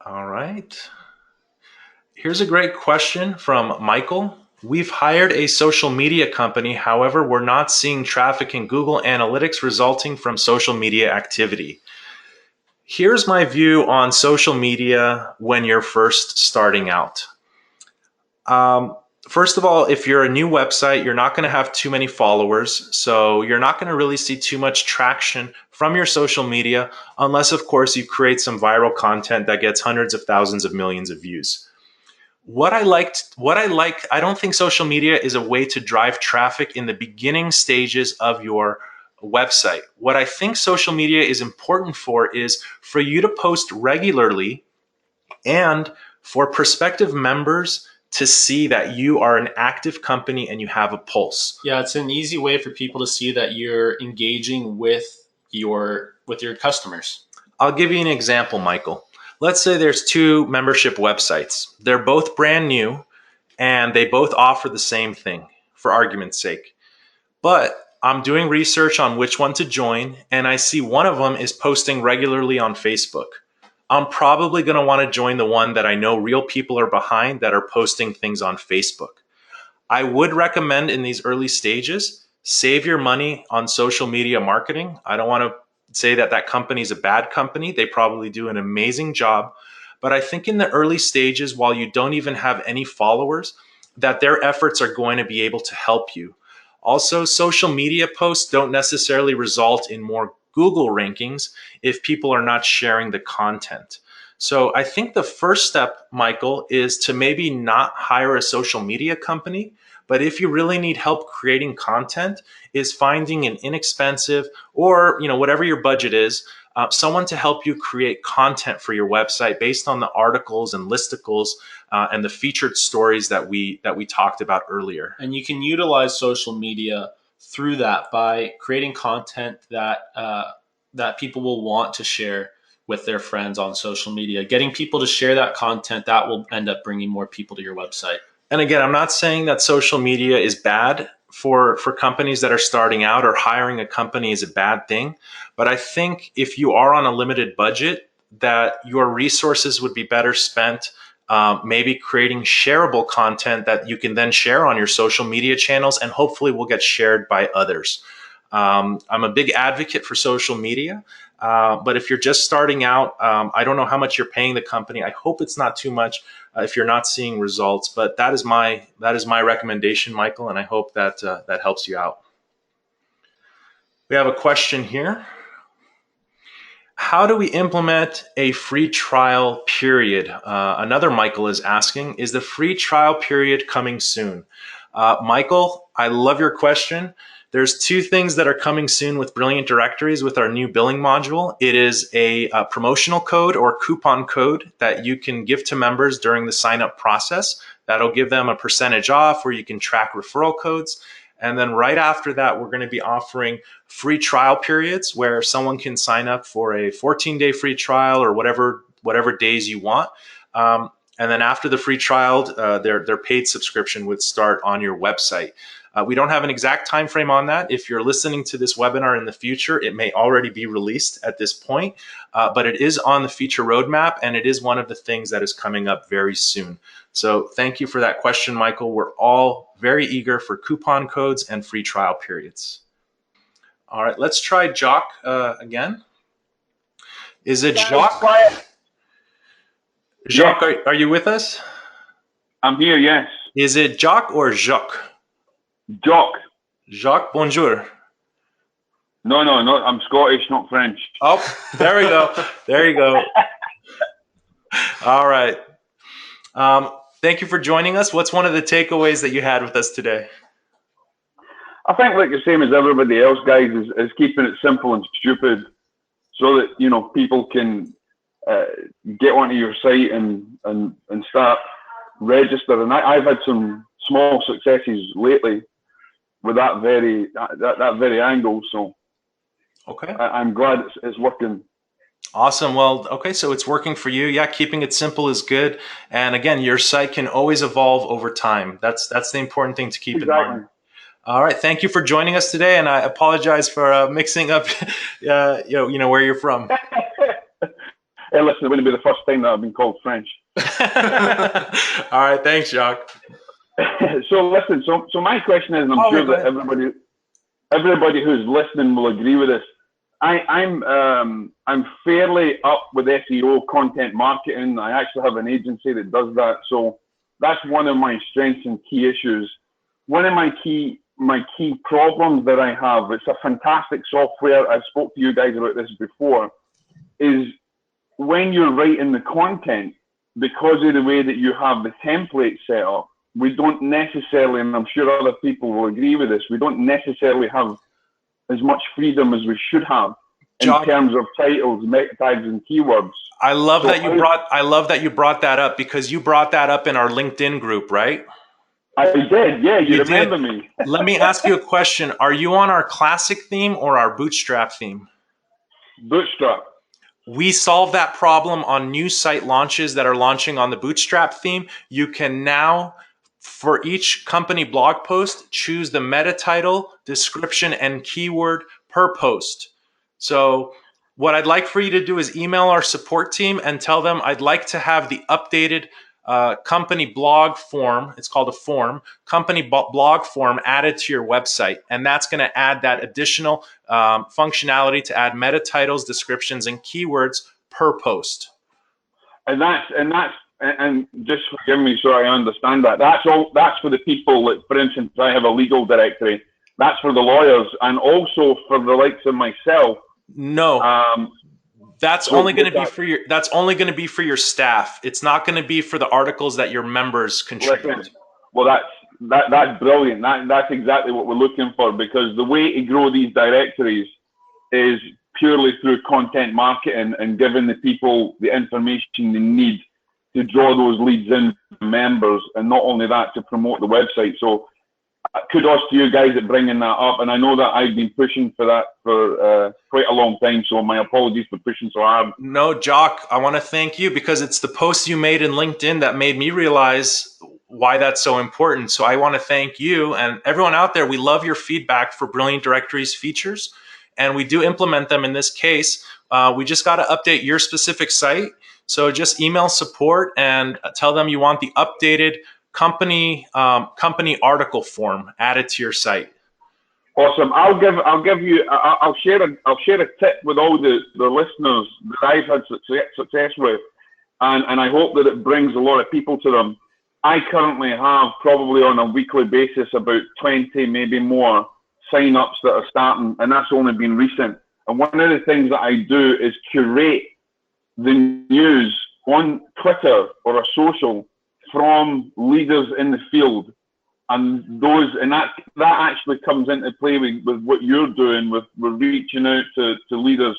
All right. Here's a great question from Michael. We've hired a social media company. However, we're not seeing traffic in Google Analytics resulting from social media activity. Here's my view on social media when you're first starting out. First of all, if you're a new website, you're not going to have too many followers. So you're not going to really see too much traction from your social media unless, of course, you create some viral content that gets hundreds of thousands of millions of views. I don't think social media is a way to drive traffic in the beginning stages of your website. What I think social media is important for is for you to post regularly and for prospective members to see that you are an active company and you have a pulse. Yeah, it's an easy way for people to see that you're engaging with your customers. I'll give you an example, Michael. Let's say there's two membership websites. They're both brand new and they both offer the same thing, for argument's sake. But I'm doing research on which one to join and I see one of them is posting regularly on Facebook. I'm probably going to want to join the one that I know real people are behind that are posting things on Facebook. I would recommend in these early stages, save your money on social media marketing. I don't want to say that that company is a bad company. They probably do an amazing job. But I think in the early stages, while you don't even have any followers, that their efforts are going to be able to help you. Also, social media posts don't necessarily result in more Google rankings if people are not sharing the content. So I think the first step, Michael, is to maybe not hire a social media company. But if you really need help creating content, is finding an inexpensive, or whatever your budget is, someone to help you create content for your website based on the articles and listicles and the featured stories that we talked about earlier. And you can utilize social media through that by creating content that that people will want to share with their friends on social media. Getting people to share that content, that will end up bringing more people to your website. And again, I'm not saying that social media is bad for companies that are starting out, or hiring a company is a bad thing. But I think if you are on a limited budget, that your resources would be better spent maybe creating shareable content that you can then share on your social media channels, and hopefully will get shared by others. I'm a big advocate for social media. But if you're just starting out, I don't know how much you're paying the company. I hope it's not too much if you're not seeing results. But that is my recommendation, Michael, and I hope that that helps you out. We have a question here. How do we implement a free trial period? Another Michael is asking, is the free trial period coming soon? Michael, I love your question. There's two things that are coming soon with Brilliant Directories with our new billing module. It is a promotional code or coupon code that you can give to members during the sign up process. That'll give them a percentage off, where you can track referral codes. And then right after that, we're going to be offering free trial periods where someone can sign up for a 14-day free trial, or whatever days you want. And then after the free trial, their paid subscription would start on your website. We don't have an exact time frame on that. If you're listening to this webinar in the future, it may already be released at this point, but it is on the feature roadmap, and it is one of the things that is coming up very soon. So thank you for that question, Michael. We're all very eager for coupon codes and free trial periods. All right, let's try Jock again. Is it Jock? Jacques, yes. Are you with us? I'm here, yes. Is it Jock or Jacques? Jock. Jacques, bonjour. No, I'm Scottish, not French. Oh, there we go. There you go. All right. Thank you for joining us. What's one of the takeaways that you had with us today? I think, like the same as everybody else, guys, is keeping it simple and stupid, so that people can get onto your site and start registering. I've had some small successes lately with that very angle. So okay, I'm glad it's working. Awesome. Well, okay, so it's working for you. Yeah, keeping it simple is good. And again, your site can always evolve over time. That's the important thing to keep in mind. All right, thank you for joining us today, and I apologize for mixing up, where you're from. Hey, listen, it wouldn't be the first time that I've been called French. All right, thanks, Jacques. So listen, so my question is, and I'm sure that everybody who's listening will agree with this. I'm fairly up with SEO, content marketing. I actually have an agency that does that. So that's one of my strengths and key issues. One of my key problems that I have, it's a fantastic software. I've spoke to you guys about this before, is when you're writing the content, because of the way that you have the template set up, we don't necessarily, and I'm sure other people will agree with this, we don't necessarily have as much freedom as we should have in terms of titles, meta tags, and keywords. I love that you brought that up, because you brought that up in our LinkedIn group, right? I did, yeah. You remember me. Let me ask you a question. Are you on our classic theme or our bootstrap theme? Bootstrap. We solve that problem on new site launches that are launching on the bootstrap theme. You can now, for each company blog post, choose the meta title, description, and keyword per post. So what I'd like for you to do is email our support team and tell them I'd like to have the updated company blog form. It's called a form, company blog form added to your website. And that's going to add that additional functionality to add meta titles, descriptions, and keywords per post. And just forgive me so I understand that. That's for the people that, for instance, I have a legal directory. That's for the lawyers, and also for the likes of myself. No. That's only going to be for your. That's only going to be for your staff. It's not going to be for the articles that your members contribute. Listen, well, that's brilliant. That's exactly what we're looking for, because the way to grow these directories is purely through content marketing and giving the people the information they need to draw those leads in members, and not only that, to promote the website. So kudos to you guys at bringing that up, and I know that I've been pushing for that for quite a long time, so my apologies for pushing so hard. No, Jock, I want to thank you, because it's the post you made in LinkedIn that made me realize why that's so important. So I want to thank you and everyone out there. We love your feedback for Brilliant Directories features, and we do implement them in this case. We just got to update your specific site. So just email support and tell them you want the updated company article form added to your site. Awesome. I'll share a tip with all the listeners that I've had success with, and I hope that it brings a lot of people to them. I currently have, probably on a weekly basis, about 20, maybe more, sign-ups that are starting, and that's only been recent. And one of the things that I do is curate the news on Twitter or a social from leaders in the field, and that actually comes into play with what you're doing. We're reaching out to leaders,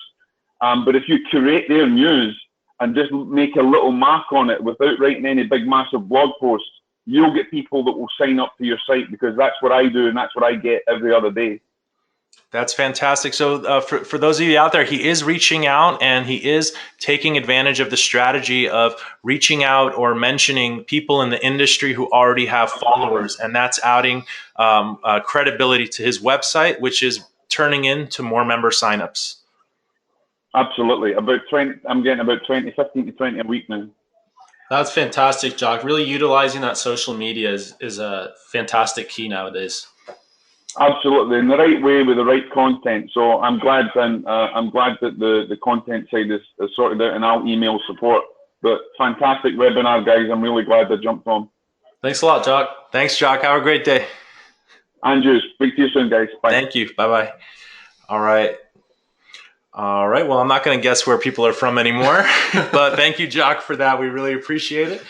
but if you curate their news and just make a little mark on it without writing any big massive blog posts, you'll get people that will sign up to your site, because that's what I do and that's what I get every other day. That's fantastic. So for those of you out there, he is reaching out, and he is taking advantage of the strategy of reaching out or mentioning people in the industry who already have followers, and that's adding credibility to his website, which is turning into more member signups. Absolutely. I'm getting about 15 to 20 a week now. That's fantastic, Jock. Really utilizing that social media is a fantastic key nowadays. Absolutely, in the right way with the right content. So I'm glad that the content side is sorted out, and I'll email support. But fantastic webinar, guys. I'm really glad I jumped on. Thanks a lot, Jock. Thanks, Jock. Have a great day. Andrew, speak to you soon, guys. Bye. Thank you. Bye-bye. All right. Well, I'm not going to guess where people are from anymore, but thank you, Jock, for that. We really appreciate it.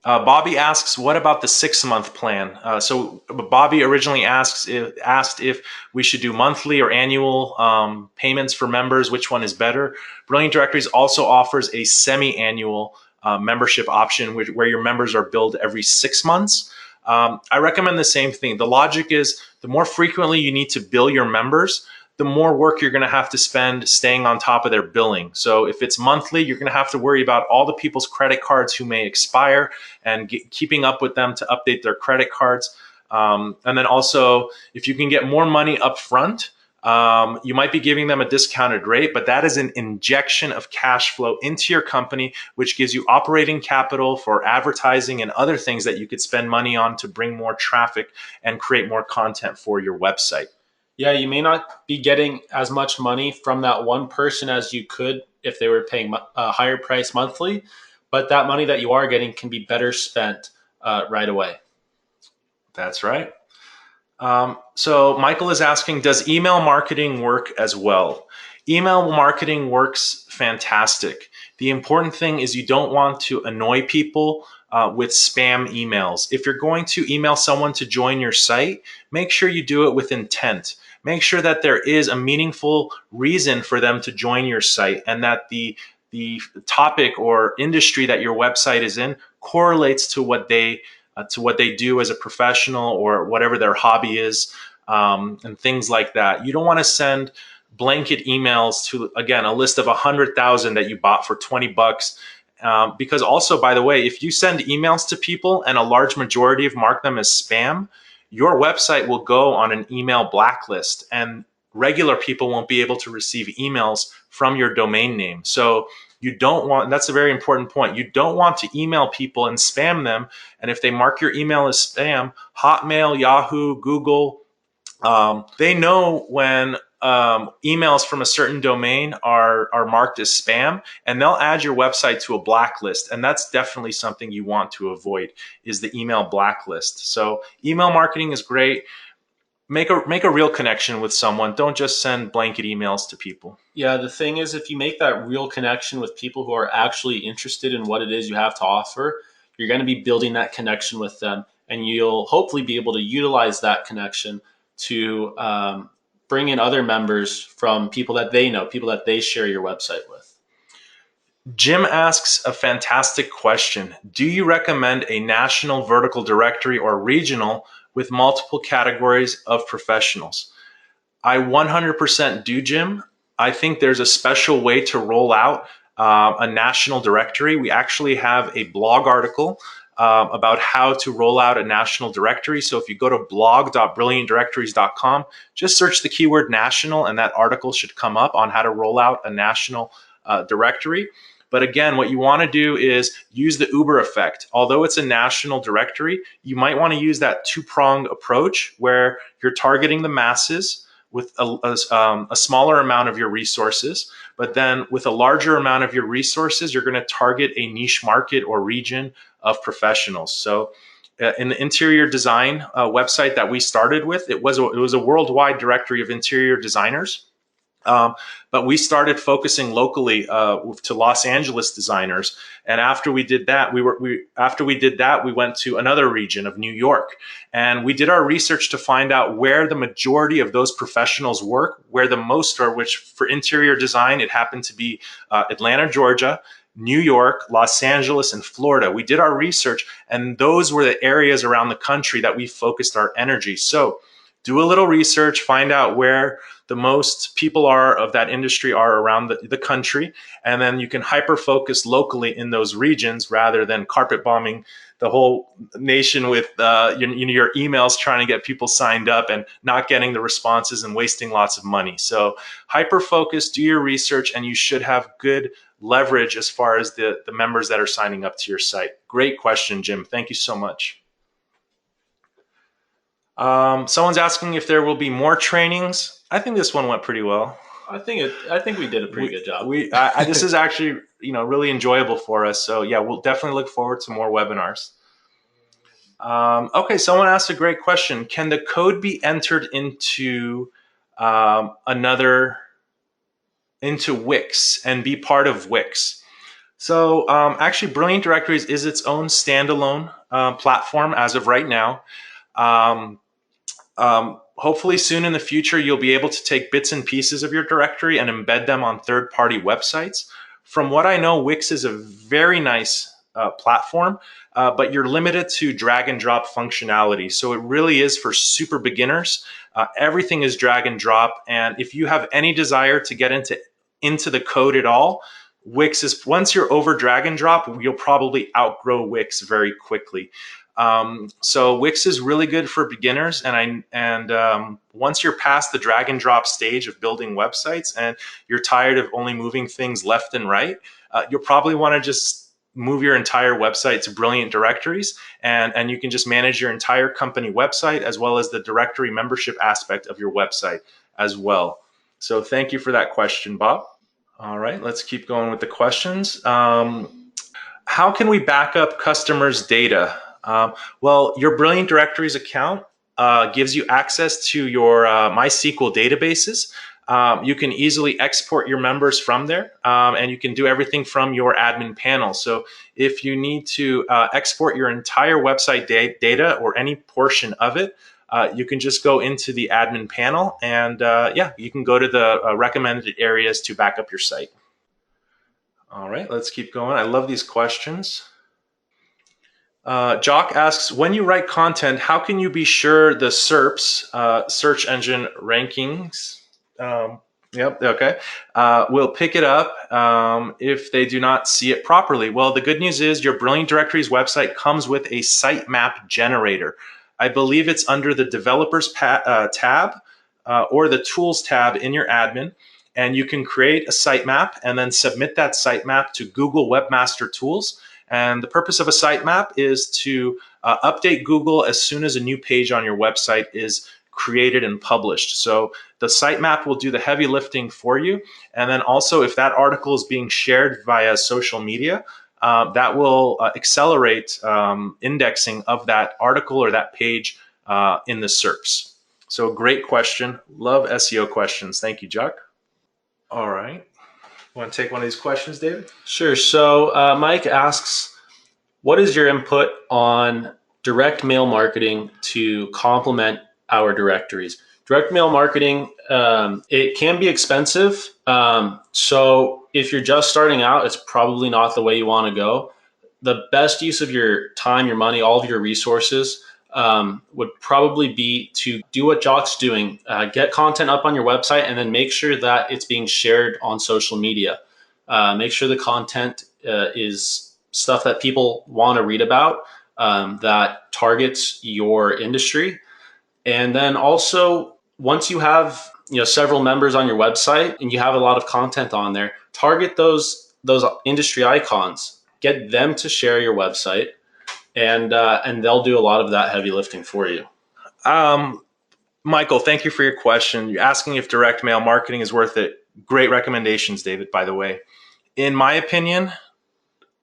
Bobby asks, what about the 6-month plan? So Bobby originally asked if we should do monthly or annual payments for members. Which one is better? Brilliant Directories also offers a semi-annual membership option where your members are billed every 6 months. I recommend the same thing. The logic is the more frequently you need to bill your members, the more work you're going to have to spend staying on top of their billing. So if it's monthly, you're going to have to worry about all the people's credit cards who may expire and keeping up with them to update their credit cards. And then also, if you can get more money up front, you might be giving them a discounted rate, but that is an injection of cash flow into your company, which gives you operating capital for advertising and other things that you could spend money on to bring more traffic and create more content for your website. Yeah, you may not be getting as much money from that one person as you could if they were paying a higher price monthly, but that money that you are getting can be better spent right away. That's right. So Michael is asking, does email marketing work as well? Email marketing works fantastic. The important thing is you don't want to annoy people with spam emails. If you're going to email someone to join your site, make sure you do it with intent. Make sure that there is a meaningful reason for them to join your site, and that the topic or industry that your website is in correlates to what they do as a professional or whatever their hobby is, and things like that. You don't want to send blanket emails to, again, a list of 100,000 that you bought for $20. Because also, by the way, if you send emails to people and a large majority of mark them as spam, your website will go on an email blacklist, and regular people won't be able to receive emails from your domain name. So you don't want, that's a very important point. You don't want to email people and spam them. And if they mark your email as spam, Hotmail, Yahoo, Google, they know when emails from a certain domain are marked as spam, and they'll add your website to a blacklist. And that's definitely something you want to avoid, is the email blacklist. So email marketing is great. make a real connection with someone. Don't just send blanket emails to people. Yeah, the thing is, if you make that real connection with people who are actually interested in what it is you have to offer, you're going to be building that connection with them, and you'll hopefully be able to utilize that connection to bring in other members from people that they know, people that they share your website with. Jim asks a fantastic question. Do you recommend a national vertical directory or regional with multiple categories of professionals? I 100% do, Jim. I think there's a special way to roll out a national directory. We actually have a blog article about how to roll out a national directory. So if you go to blog.brilliantdirectories.com, just search the keyword national, and that article should come up on how to roll out a national directory. But again, what you want to do is use the Uber effect. Although it's a national directory, you might want to use that two-pronged approach where you're targeting the masses with a smaller amount of your resources, but then with a larger amount of your resources, you're going to target a niche market or region of professionals. So in the interior design website that we started with, it was a worldwide directory of interior designers. But we started focusing locally to Los Angeles designers, and after we did that, we went to another region of New York, and we did our research to find out where the majority of those professionals work, where the most are. Which for interior design, it happened to be Atlanta, Georgia, New York, Los Angeles, and Florida. We did our research, and those were the areas around the country that we focused our energy. So do a little research, find out where the most people are of that industry are around the country, and then you can hyper focus locally in those regions rather than carpet bombing the whole nation with your emails trying to get people signed up and not getting the responses and wasting lots of money. So hyper focus, do your research, and you should have good leverage as far as the members that are signing up to your site. Great question, Jim. Thank you so much. Someone's asking if there will be more trainings. I think this one went pretty well. I think we did a pretty good job. This is actually really enjoyable for us. So yeah, we'll definitely look forward to more webinars. Okay, someone asked a great question. Can the code be entered into into Wix and be part of Wix? So actually, Brilliant Directories is its own standalone platform as of right now. Hopefully soon in the future, you'll be able to take bits and pieces of your directory and embed them on third-party websites. From what I know, Wix is a very nice platform, but you're limited to drag and drop functionality. So it really is for super beginners. Everything is drag and drop. And if you have any desire to get into the code at all, Wix is, once you're over drag and drop, you'll probably outgrow Wix very quickly. So Wix is really good for beginners, and once you're past the drag and drop stage of building websites and you're tired of only moving things left and right, you'll probably want to just move your entire website to Brilliant Directories, and you can just manage your entire company website as well as the directory membership aspect of your website as well. So thank you for that question, Bob. All right, let's keep going with the questions. How can we back up customers' data? Well, your Brilliant Directories account gives you access to your MySQL databases. You can easily export your members from there, and you can do everything from your admin panel. So if you need to export your entire website data or any portion of it, you can just go into the admin panel, and you can go to the recommended areas to back up your site. All right, let's keep going. I love these questions. Jock asks, when you write content, how can you be sure the SERPs, search engine rankings, will pick it up if they do not see it properly? Well, the good news is your Brilliant Directories website comes with a sitemap generator. I believe it's under the developers tab or the tools tab in your admin. And you can create a sitemap and then submit that sitemap to Google Webmaster Tools. And the purpose of a sitemap is to update Google as soon as a new page on your website is created and published. So the sitemap will do the heavy lifting for you. And then also, if that article is being shared via social media, that will accelerate indexing of that article or that page in the SERPs. So great question. Love SEO questions. Thank you, Chuck. All right. Want to take one of these questions, David? Sure. So Mike asks, what is your input on direct mail marketing to complement our directories? Direct mail marketing, it can be expensive. So if you're just starting out, it's probably not the way you want to go. The best use of your time, your money, all of your resources would probably be to do what Jock's doing. Get content up on your website and then make sure that it's being shared on social media. Make sure the content is stuff that people want to read about, that targets your industry. And then also, once you have several members on your website and you have a lot of content on there, target those industry icons. Get them to share your website, and they'll do a lot of that heavy lifting for you. Michael, thank you for your question. You're asking if direct mail marketing is worth it. Great recommendations, David, by the way. In my opinion,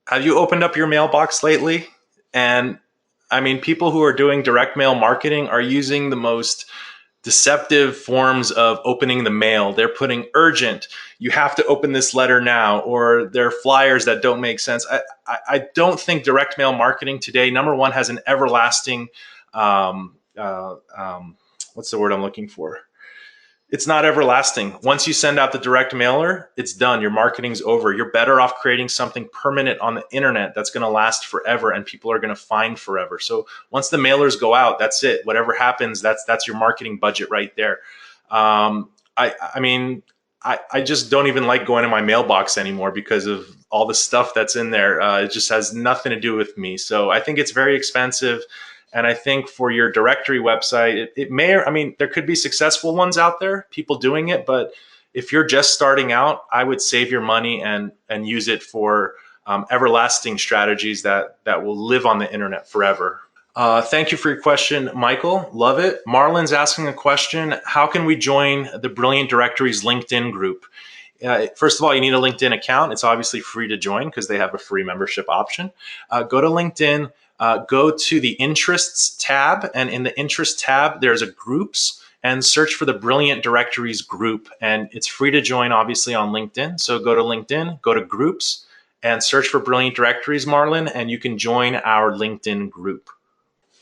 have you opened up your mailbox lately? And I mean, people who are doing direct mail marketing are using the most deceptive forms of opening the mail. They're putting urgent, you have to open this letter now, or they're flyers that don't make sense. I don't think direct mail marketing today, number one, has an everlasting, what's the word I'm looking for? It's not everlasting. Once you send out the direct mailer, it's done. Your marketing's over. You're better off creating something permanent on the internet that's going to last forever and people are going to find forever. So once the mailers go out, that's it. Whatever happens, that's your marketing budget right there. I mean, I just don't even like going to my mailbox anymore because of all the stuff that's in there. It just has nothing to do with me. So I think it's very expensive. And I think for your directory website, it may, I mean, there could be successful ones out there, people doing it. But if you're just starting out, I would save your money and use it for everlasting strategies that will live on the internet forever. Thank you for your question, Michael. Love it. Marlon's asking a question. How can we join the Brilliant Directories LinkedIn group? First of all, you need a LinkedIn account. It's obviously free to join because they have a free membership option. Go to LinkedIn. Go to the interests tab, and in the interests tab, there's a groups, and search for the Brilliant Directories group. And it's free to join, obviously, on LinkedIn. So go to LinkedIn, go to groups, and search for Brilliant Directories, Marlon, and you can join our LinkedIn group.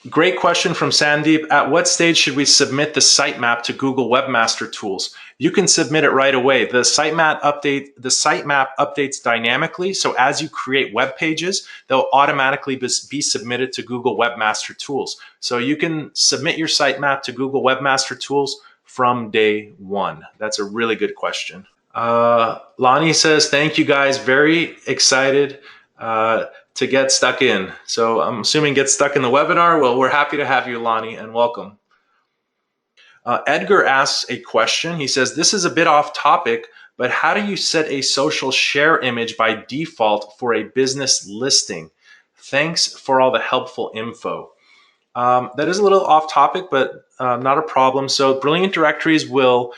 Great question from Sandeep. At what stage should we submit the sitemap to Google Webmaster Tools? You can submit it right away. The sitemap updates dynamically. So as you create web pages, they'll automatically be submitted to Google Webmaster Tools. So you can submit your sitemap to Google Webmaster Tools from day one. That's a really good question. Lonnie says, thank you guys. Very excited to get stuck in. So I'm assuming get stuck in the webinar. Well, we're happy to have you, Lonnie, and welcome. Edgar asks a question. He says, this is a bit off topic, but how do you set a social share image by default for a business listing? Thanks for all the helpful info. That is a little off topic, but not a problem. So Brilliant Directories will,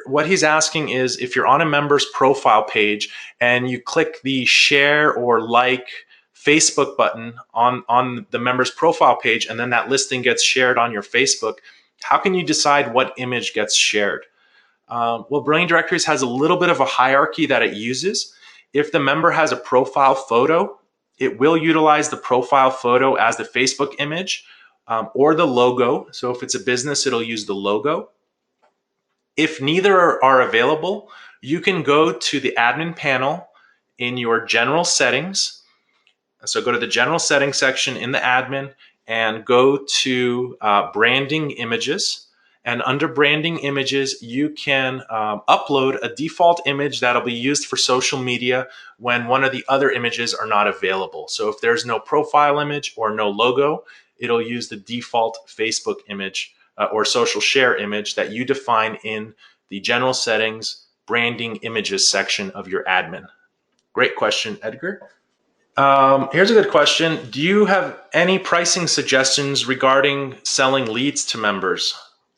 what he's asking is if you're on a member's profile page and you click the share or like Facebook button on the member's profile page, and then that listing gets shared on your Facebook, how can you decide what image gets shared? Well, Brilliant Directories has a little bit of a hierarchy that it uses. If the member has a profile photo, it will utilize the profile photo as the Facebook image or the logo. So if it's a business, it'll use the logo. If neither are available, you can go to the admin panel in your general settings. So go to the general settings section in the admin and go to branding images. And under branding images, you can upload a default image that'll be used for social media when one of the other images are not available. So if there's no profile image or no logo, it'll use the default Facebook image or social share image that you define in the general settings branding images section of your admin. Great question, Edgar. Here's a good question. Do you have any pricing suggestions regarding selling leads to members?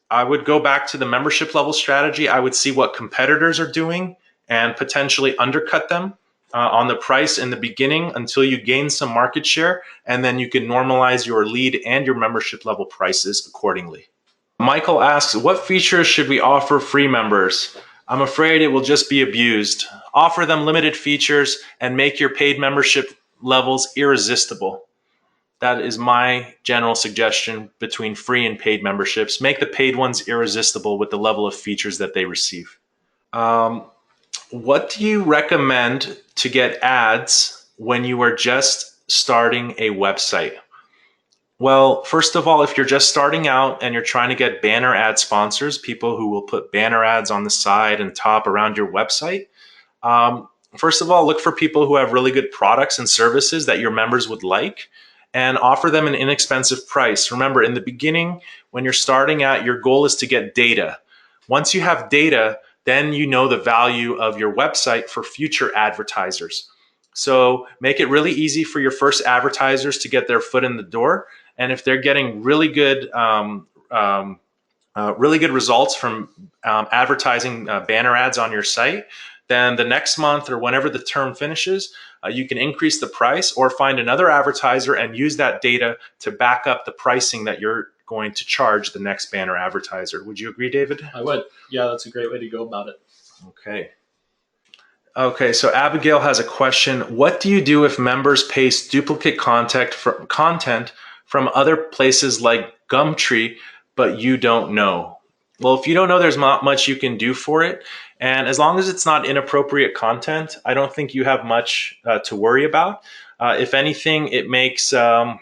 I would go back to the membership level strategy. I would see what competitors are doing and potentially undercut them on the price in the beginning until you gain some market share, and then you can normalize your lead and your membership level prices accordingly. Michael asks, what features should we offer free members? I'm afraid it will just be abused. Offer them limited features and make your paid membership levels irresistible. That is my general suggestion between free and paid memberships. Make the paid ones irresistible with the level of features that they receive. What do you recommend to get ads when you are just starting a website? Well, first of all, if you're just starting out and you're trying to get banner ad sponsors, people who will put banner ads on the side and top around your website, first of all, look for people who have really good products and services that your members would like and offer them an inexpensive price. Remember, in the beginning, when you're starting out, your goal is to get data. Once you have data, then you know the value of your website for future advertisers. So make it really easy for your first advertisers to get their foot in the door. And if they're getting really good results from advertising banner ads on your site, then the next month or whenever the term finishes, you can increase the price or find another advertiser and use that data to back up the pricing that you're going to charge the next banner advertiser. Would you agree, David? I would. Yeah, that's a great way to go about it. Okay, so Abigail has a question. What do you do if members paste duplicate content from other places like Gumtree, but you don't know? Well, if you don't know, there's not much you can do for it. And as long as it's not inappropriate content, I don't think you have much to worry about. If anything, it makes your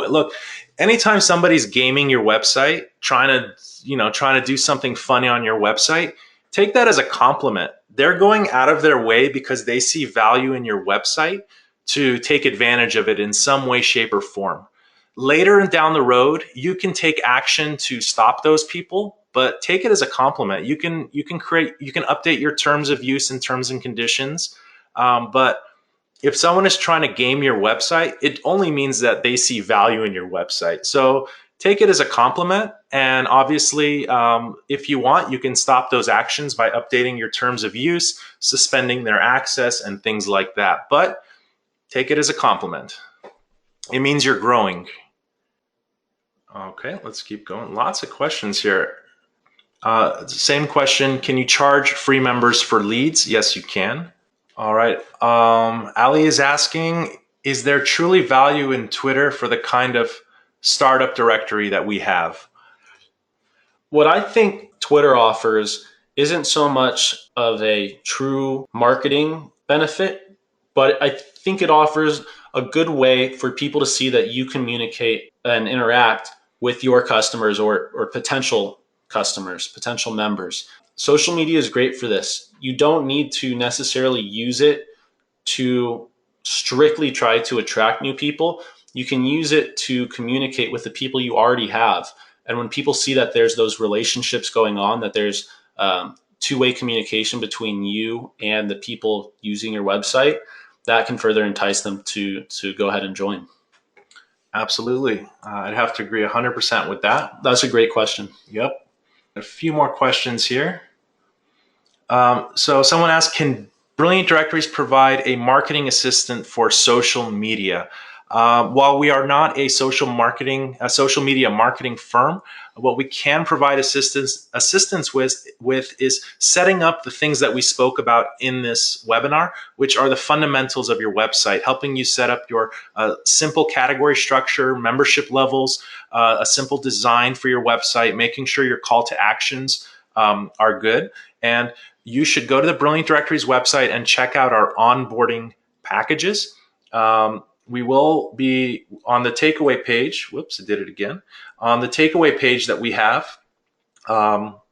look. Anytime somebody's gaming your website, trying to do something funny on your website, take that as a compliment. They're going out of their way because they see value in your website to take advantage of it in some way, shape, or form. Later and down the road, you can take action to stop those people, but take it as a compliment. You can update your terms of use and terms and conditions, but if someone is trying to game your website, it only means that they see value in your website. So take it as a compliment. And obviously, if you want, you can stop those actions by updating your terms of use, suspending their access, and things like that. But take it as a compliment. It means you're growing. Okay, let's keep going. Lots of questions here. Same question. Can you charge free members for leads? Yes, you can. All right. Ali is asking, is there truly value in Twitter for the kind of startup directory that we have? What I think Twitter offers isn't so much of a true marketing benefit, but I think it offers a good way for people to see that you communicate and interact with your customers or potential customers, potential members. Social media is great for this. You don't need to necessarily use it to strictly try to attract new people. You can use it to communicate with the people you already have. And when people see that there's those relationships going on, that there's two-way communication between you and the people using your website, that can further entice them to go ahead and join. Absolutely. I'd have to agree 100% with that. That's a great question. Yep. A few more questions here. So someone asked, can Brilliant Directories provide a marketing assistant for social media? While we are not a social media marketing firm, what we can provide assistance with is setting up the things that we spoke about in this webinar, which are the fundamentals of your website, helping you set up your simple category structure, membership levels, a simple design for your website, making sure your call to actions are good. And you should go to the Brilliant Directories website and check out our onboarding packages. We will be on the takeaway page. Whoops, I did it again. On the takeaway page that we have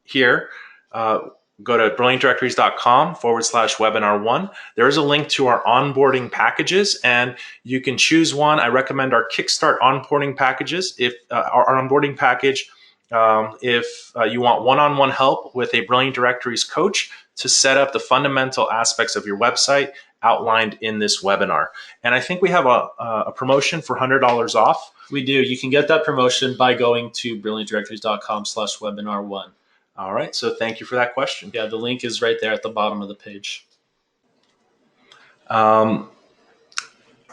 here, go to brilliantdirectories.com/webinar1. There is a link to our onboarding packages, and you can choose one. I recommend our Kickstart onboarding packages. If our onboarding package, if you want one-on-one help with a Brilliant Directories coach to set up the fundamental aspects of your website outlined in this webinar. And I think we have a promotion for $100 off. We do. You can get that promotion by going to brilliantdirectories.com/webinar1. All right. So thank you for that question. Yeah, the link is right there at the bottom of the page.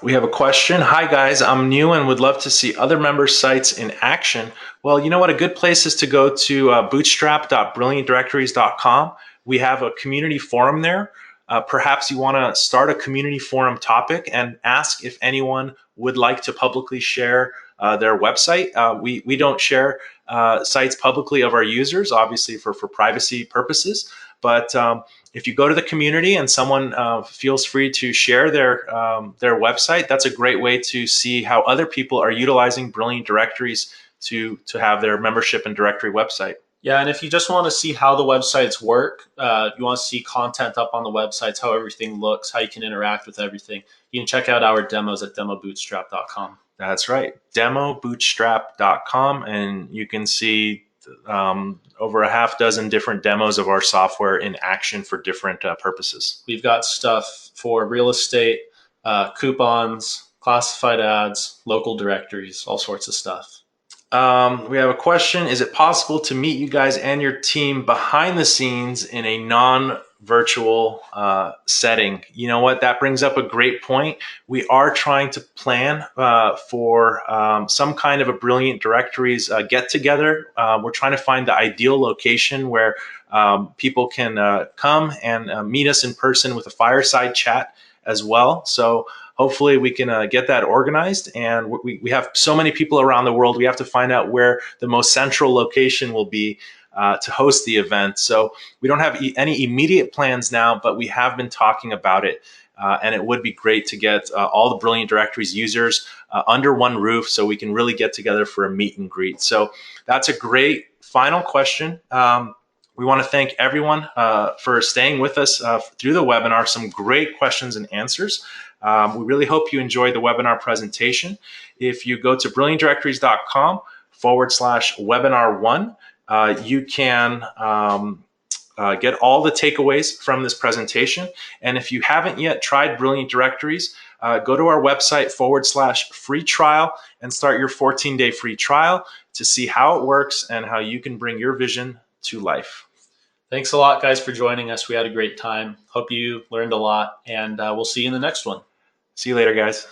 We have a question. Hi guys, I'm new and would love to see other member sites in action. Well, you know what? A good place is to go to bootstrap.brilliantdirectories.com. We have a community forum there. Perhaps you want to start a community forum topic and ask if anyone would like to publicly share their website. We don't share sites publicly of our users, obviously for privacy purposes. But if you go to the community and someone feels free to share their website, that's a great way to see how other people are utilizing Brilliant Directories to have their membership and directory website. Yeah, and if you just want to see how the websites work, you want to see content up on the websites, how everything looks, how you can interact with everything, you can check out our demos at demobootstrap.com. That's right, demobootstrap.com, and you can see over a half dozen different demos of our software in action for different purposes. We've got stuff for real estate, coupons, classified ads, local directories, all sorts of stuff. We have a question. Is it possible to meet you guys and your team behind the scenes in a non-virtual setting? You know what? That brings up a great point. We are trying to plan for some kind of a Brilliant Directories get-together. We're trying to find the ideal location where people can come and meet us in person with a fireside chat as well. So hopefully we can get that organized. And we have so many people around the world. We have to find out where the most central location will be to host the event. So we don't have any immediate plans now, but we have been talking about it. And it would be great to get all the Brilliant Directories users under one roof so we can really get together for a meet and greet. So that's a great final question. We want to thank everyone for staying with us through the webinar. Some great questions and answers. We really hope you enjoyed the webinar presentation. If you go to brilliantdirectories.com/webinar1, you can get all the takeaways from this presentation. And if you haven't yet tried Brilliant Directories, go to our website /free trial and start your 14-day free trial to see how it works and how you can bring your vision to life. Thanks a lot, guys, for joining us. We had a great time. Hope you learned a lot, and we'll see you in the next one. See you later, guys.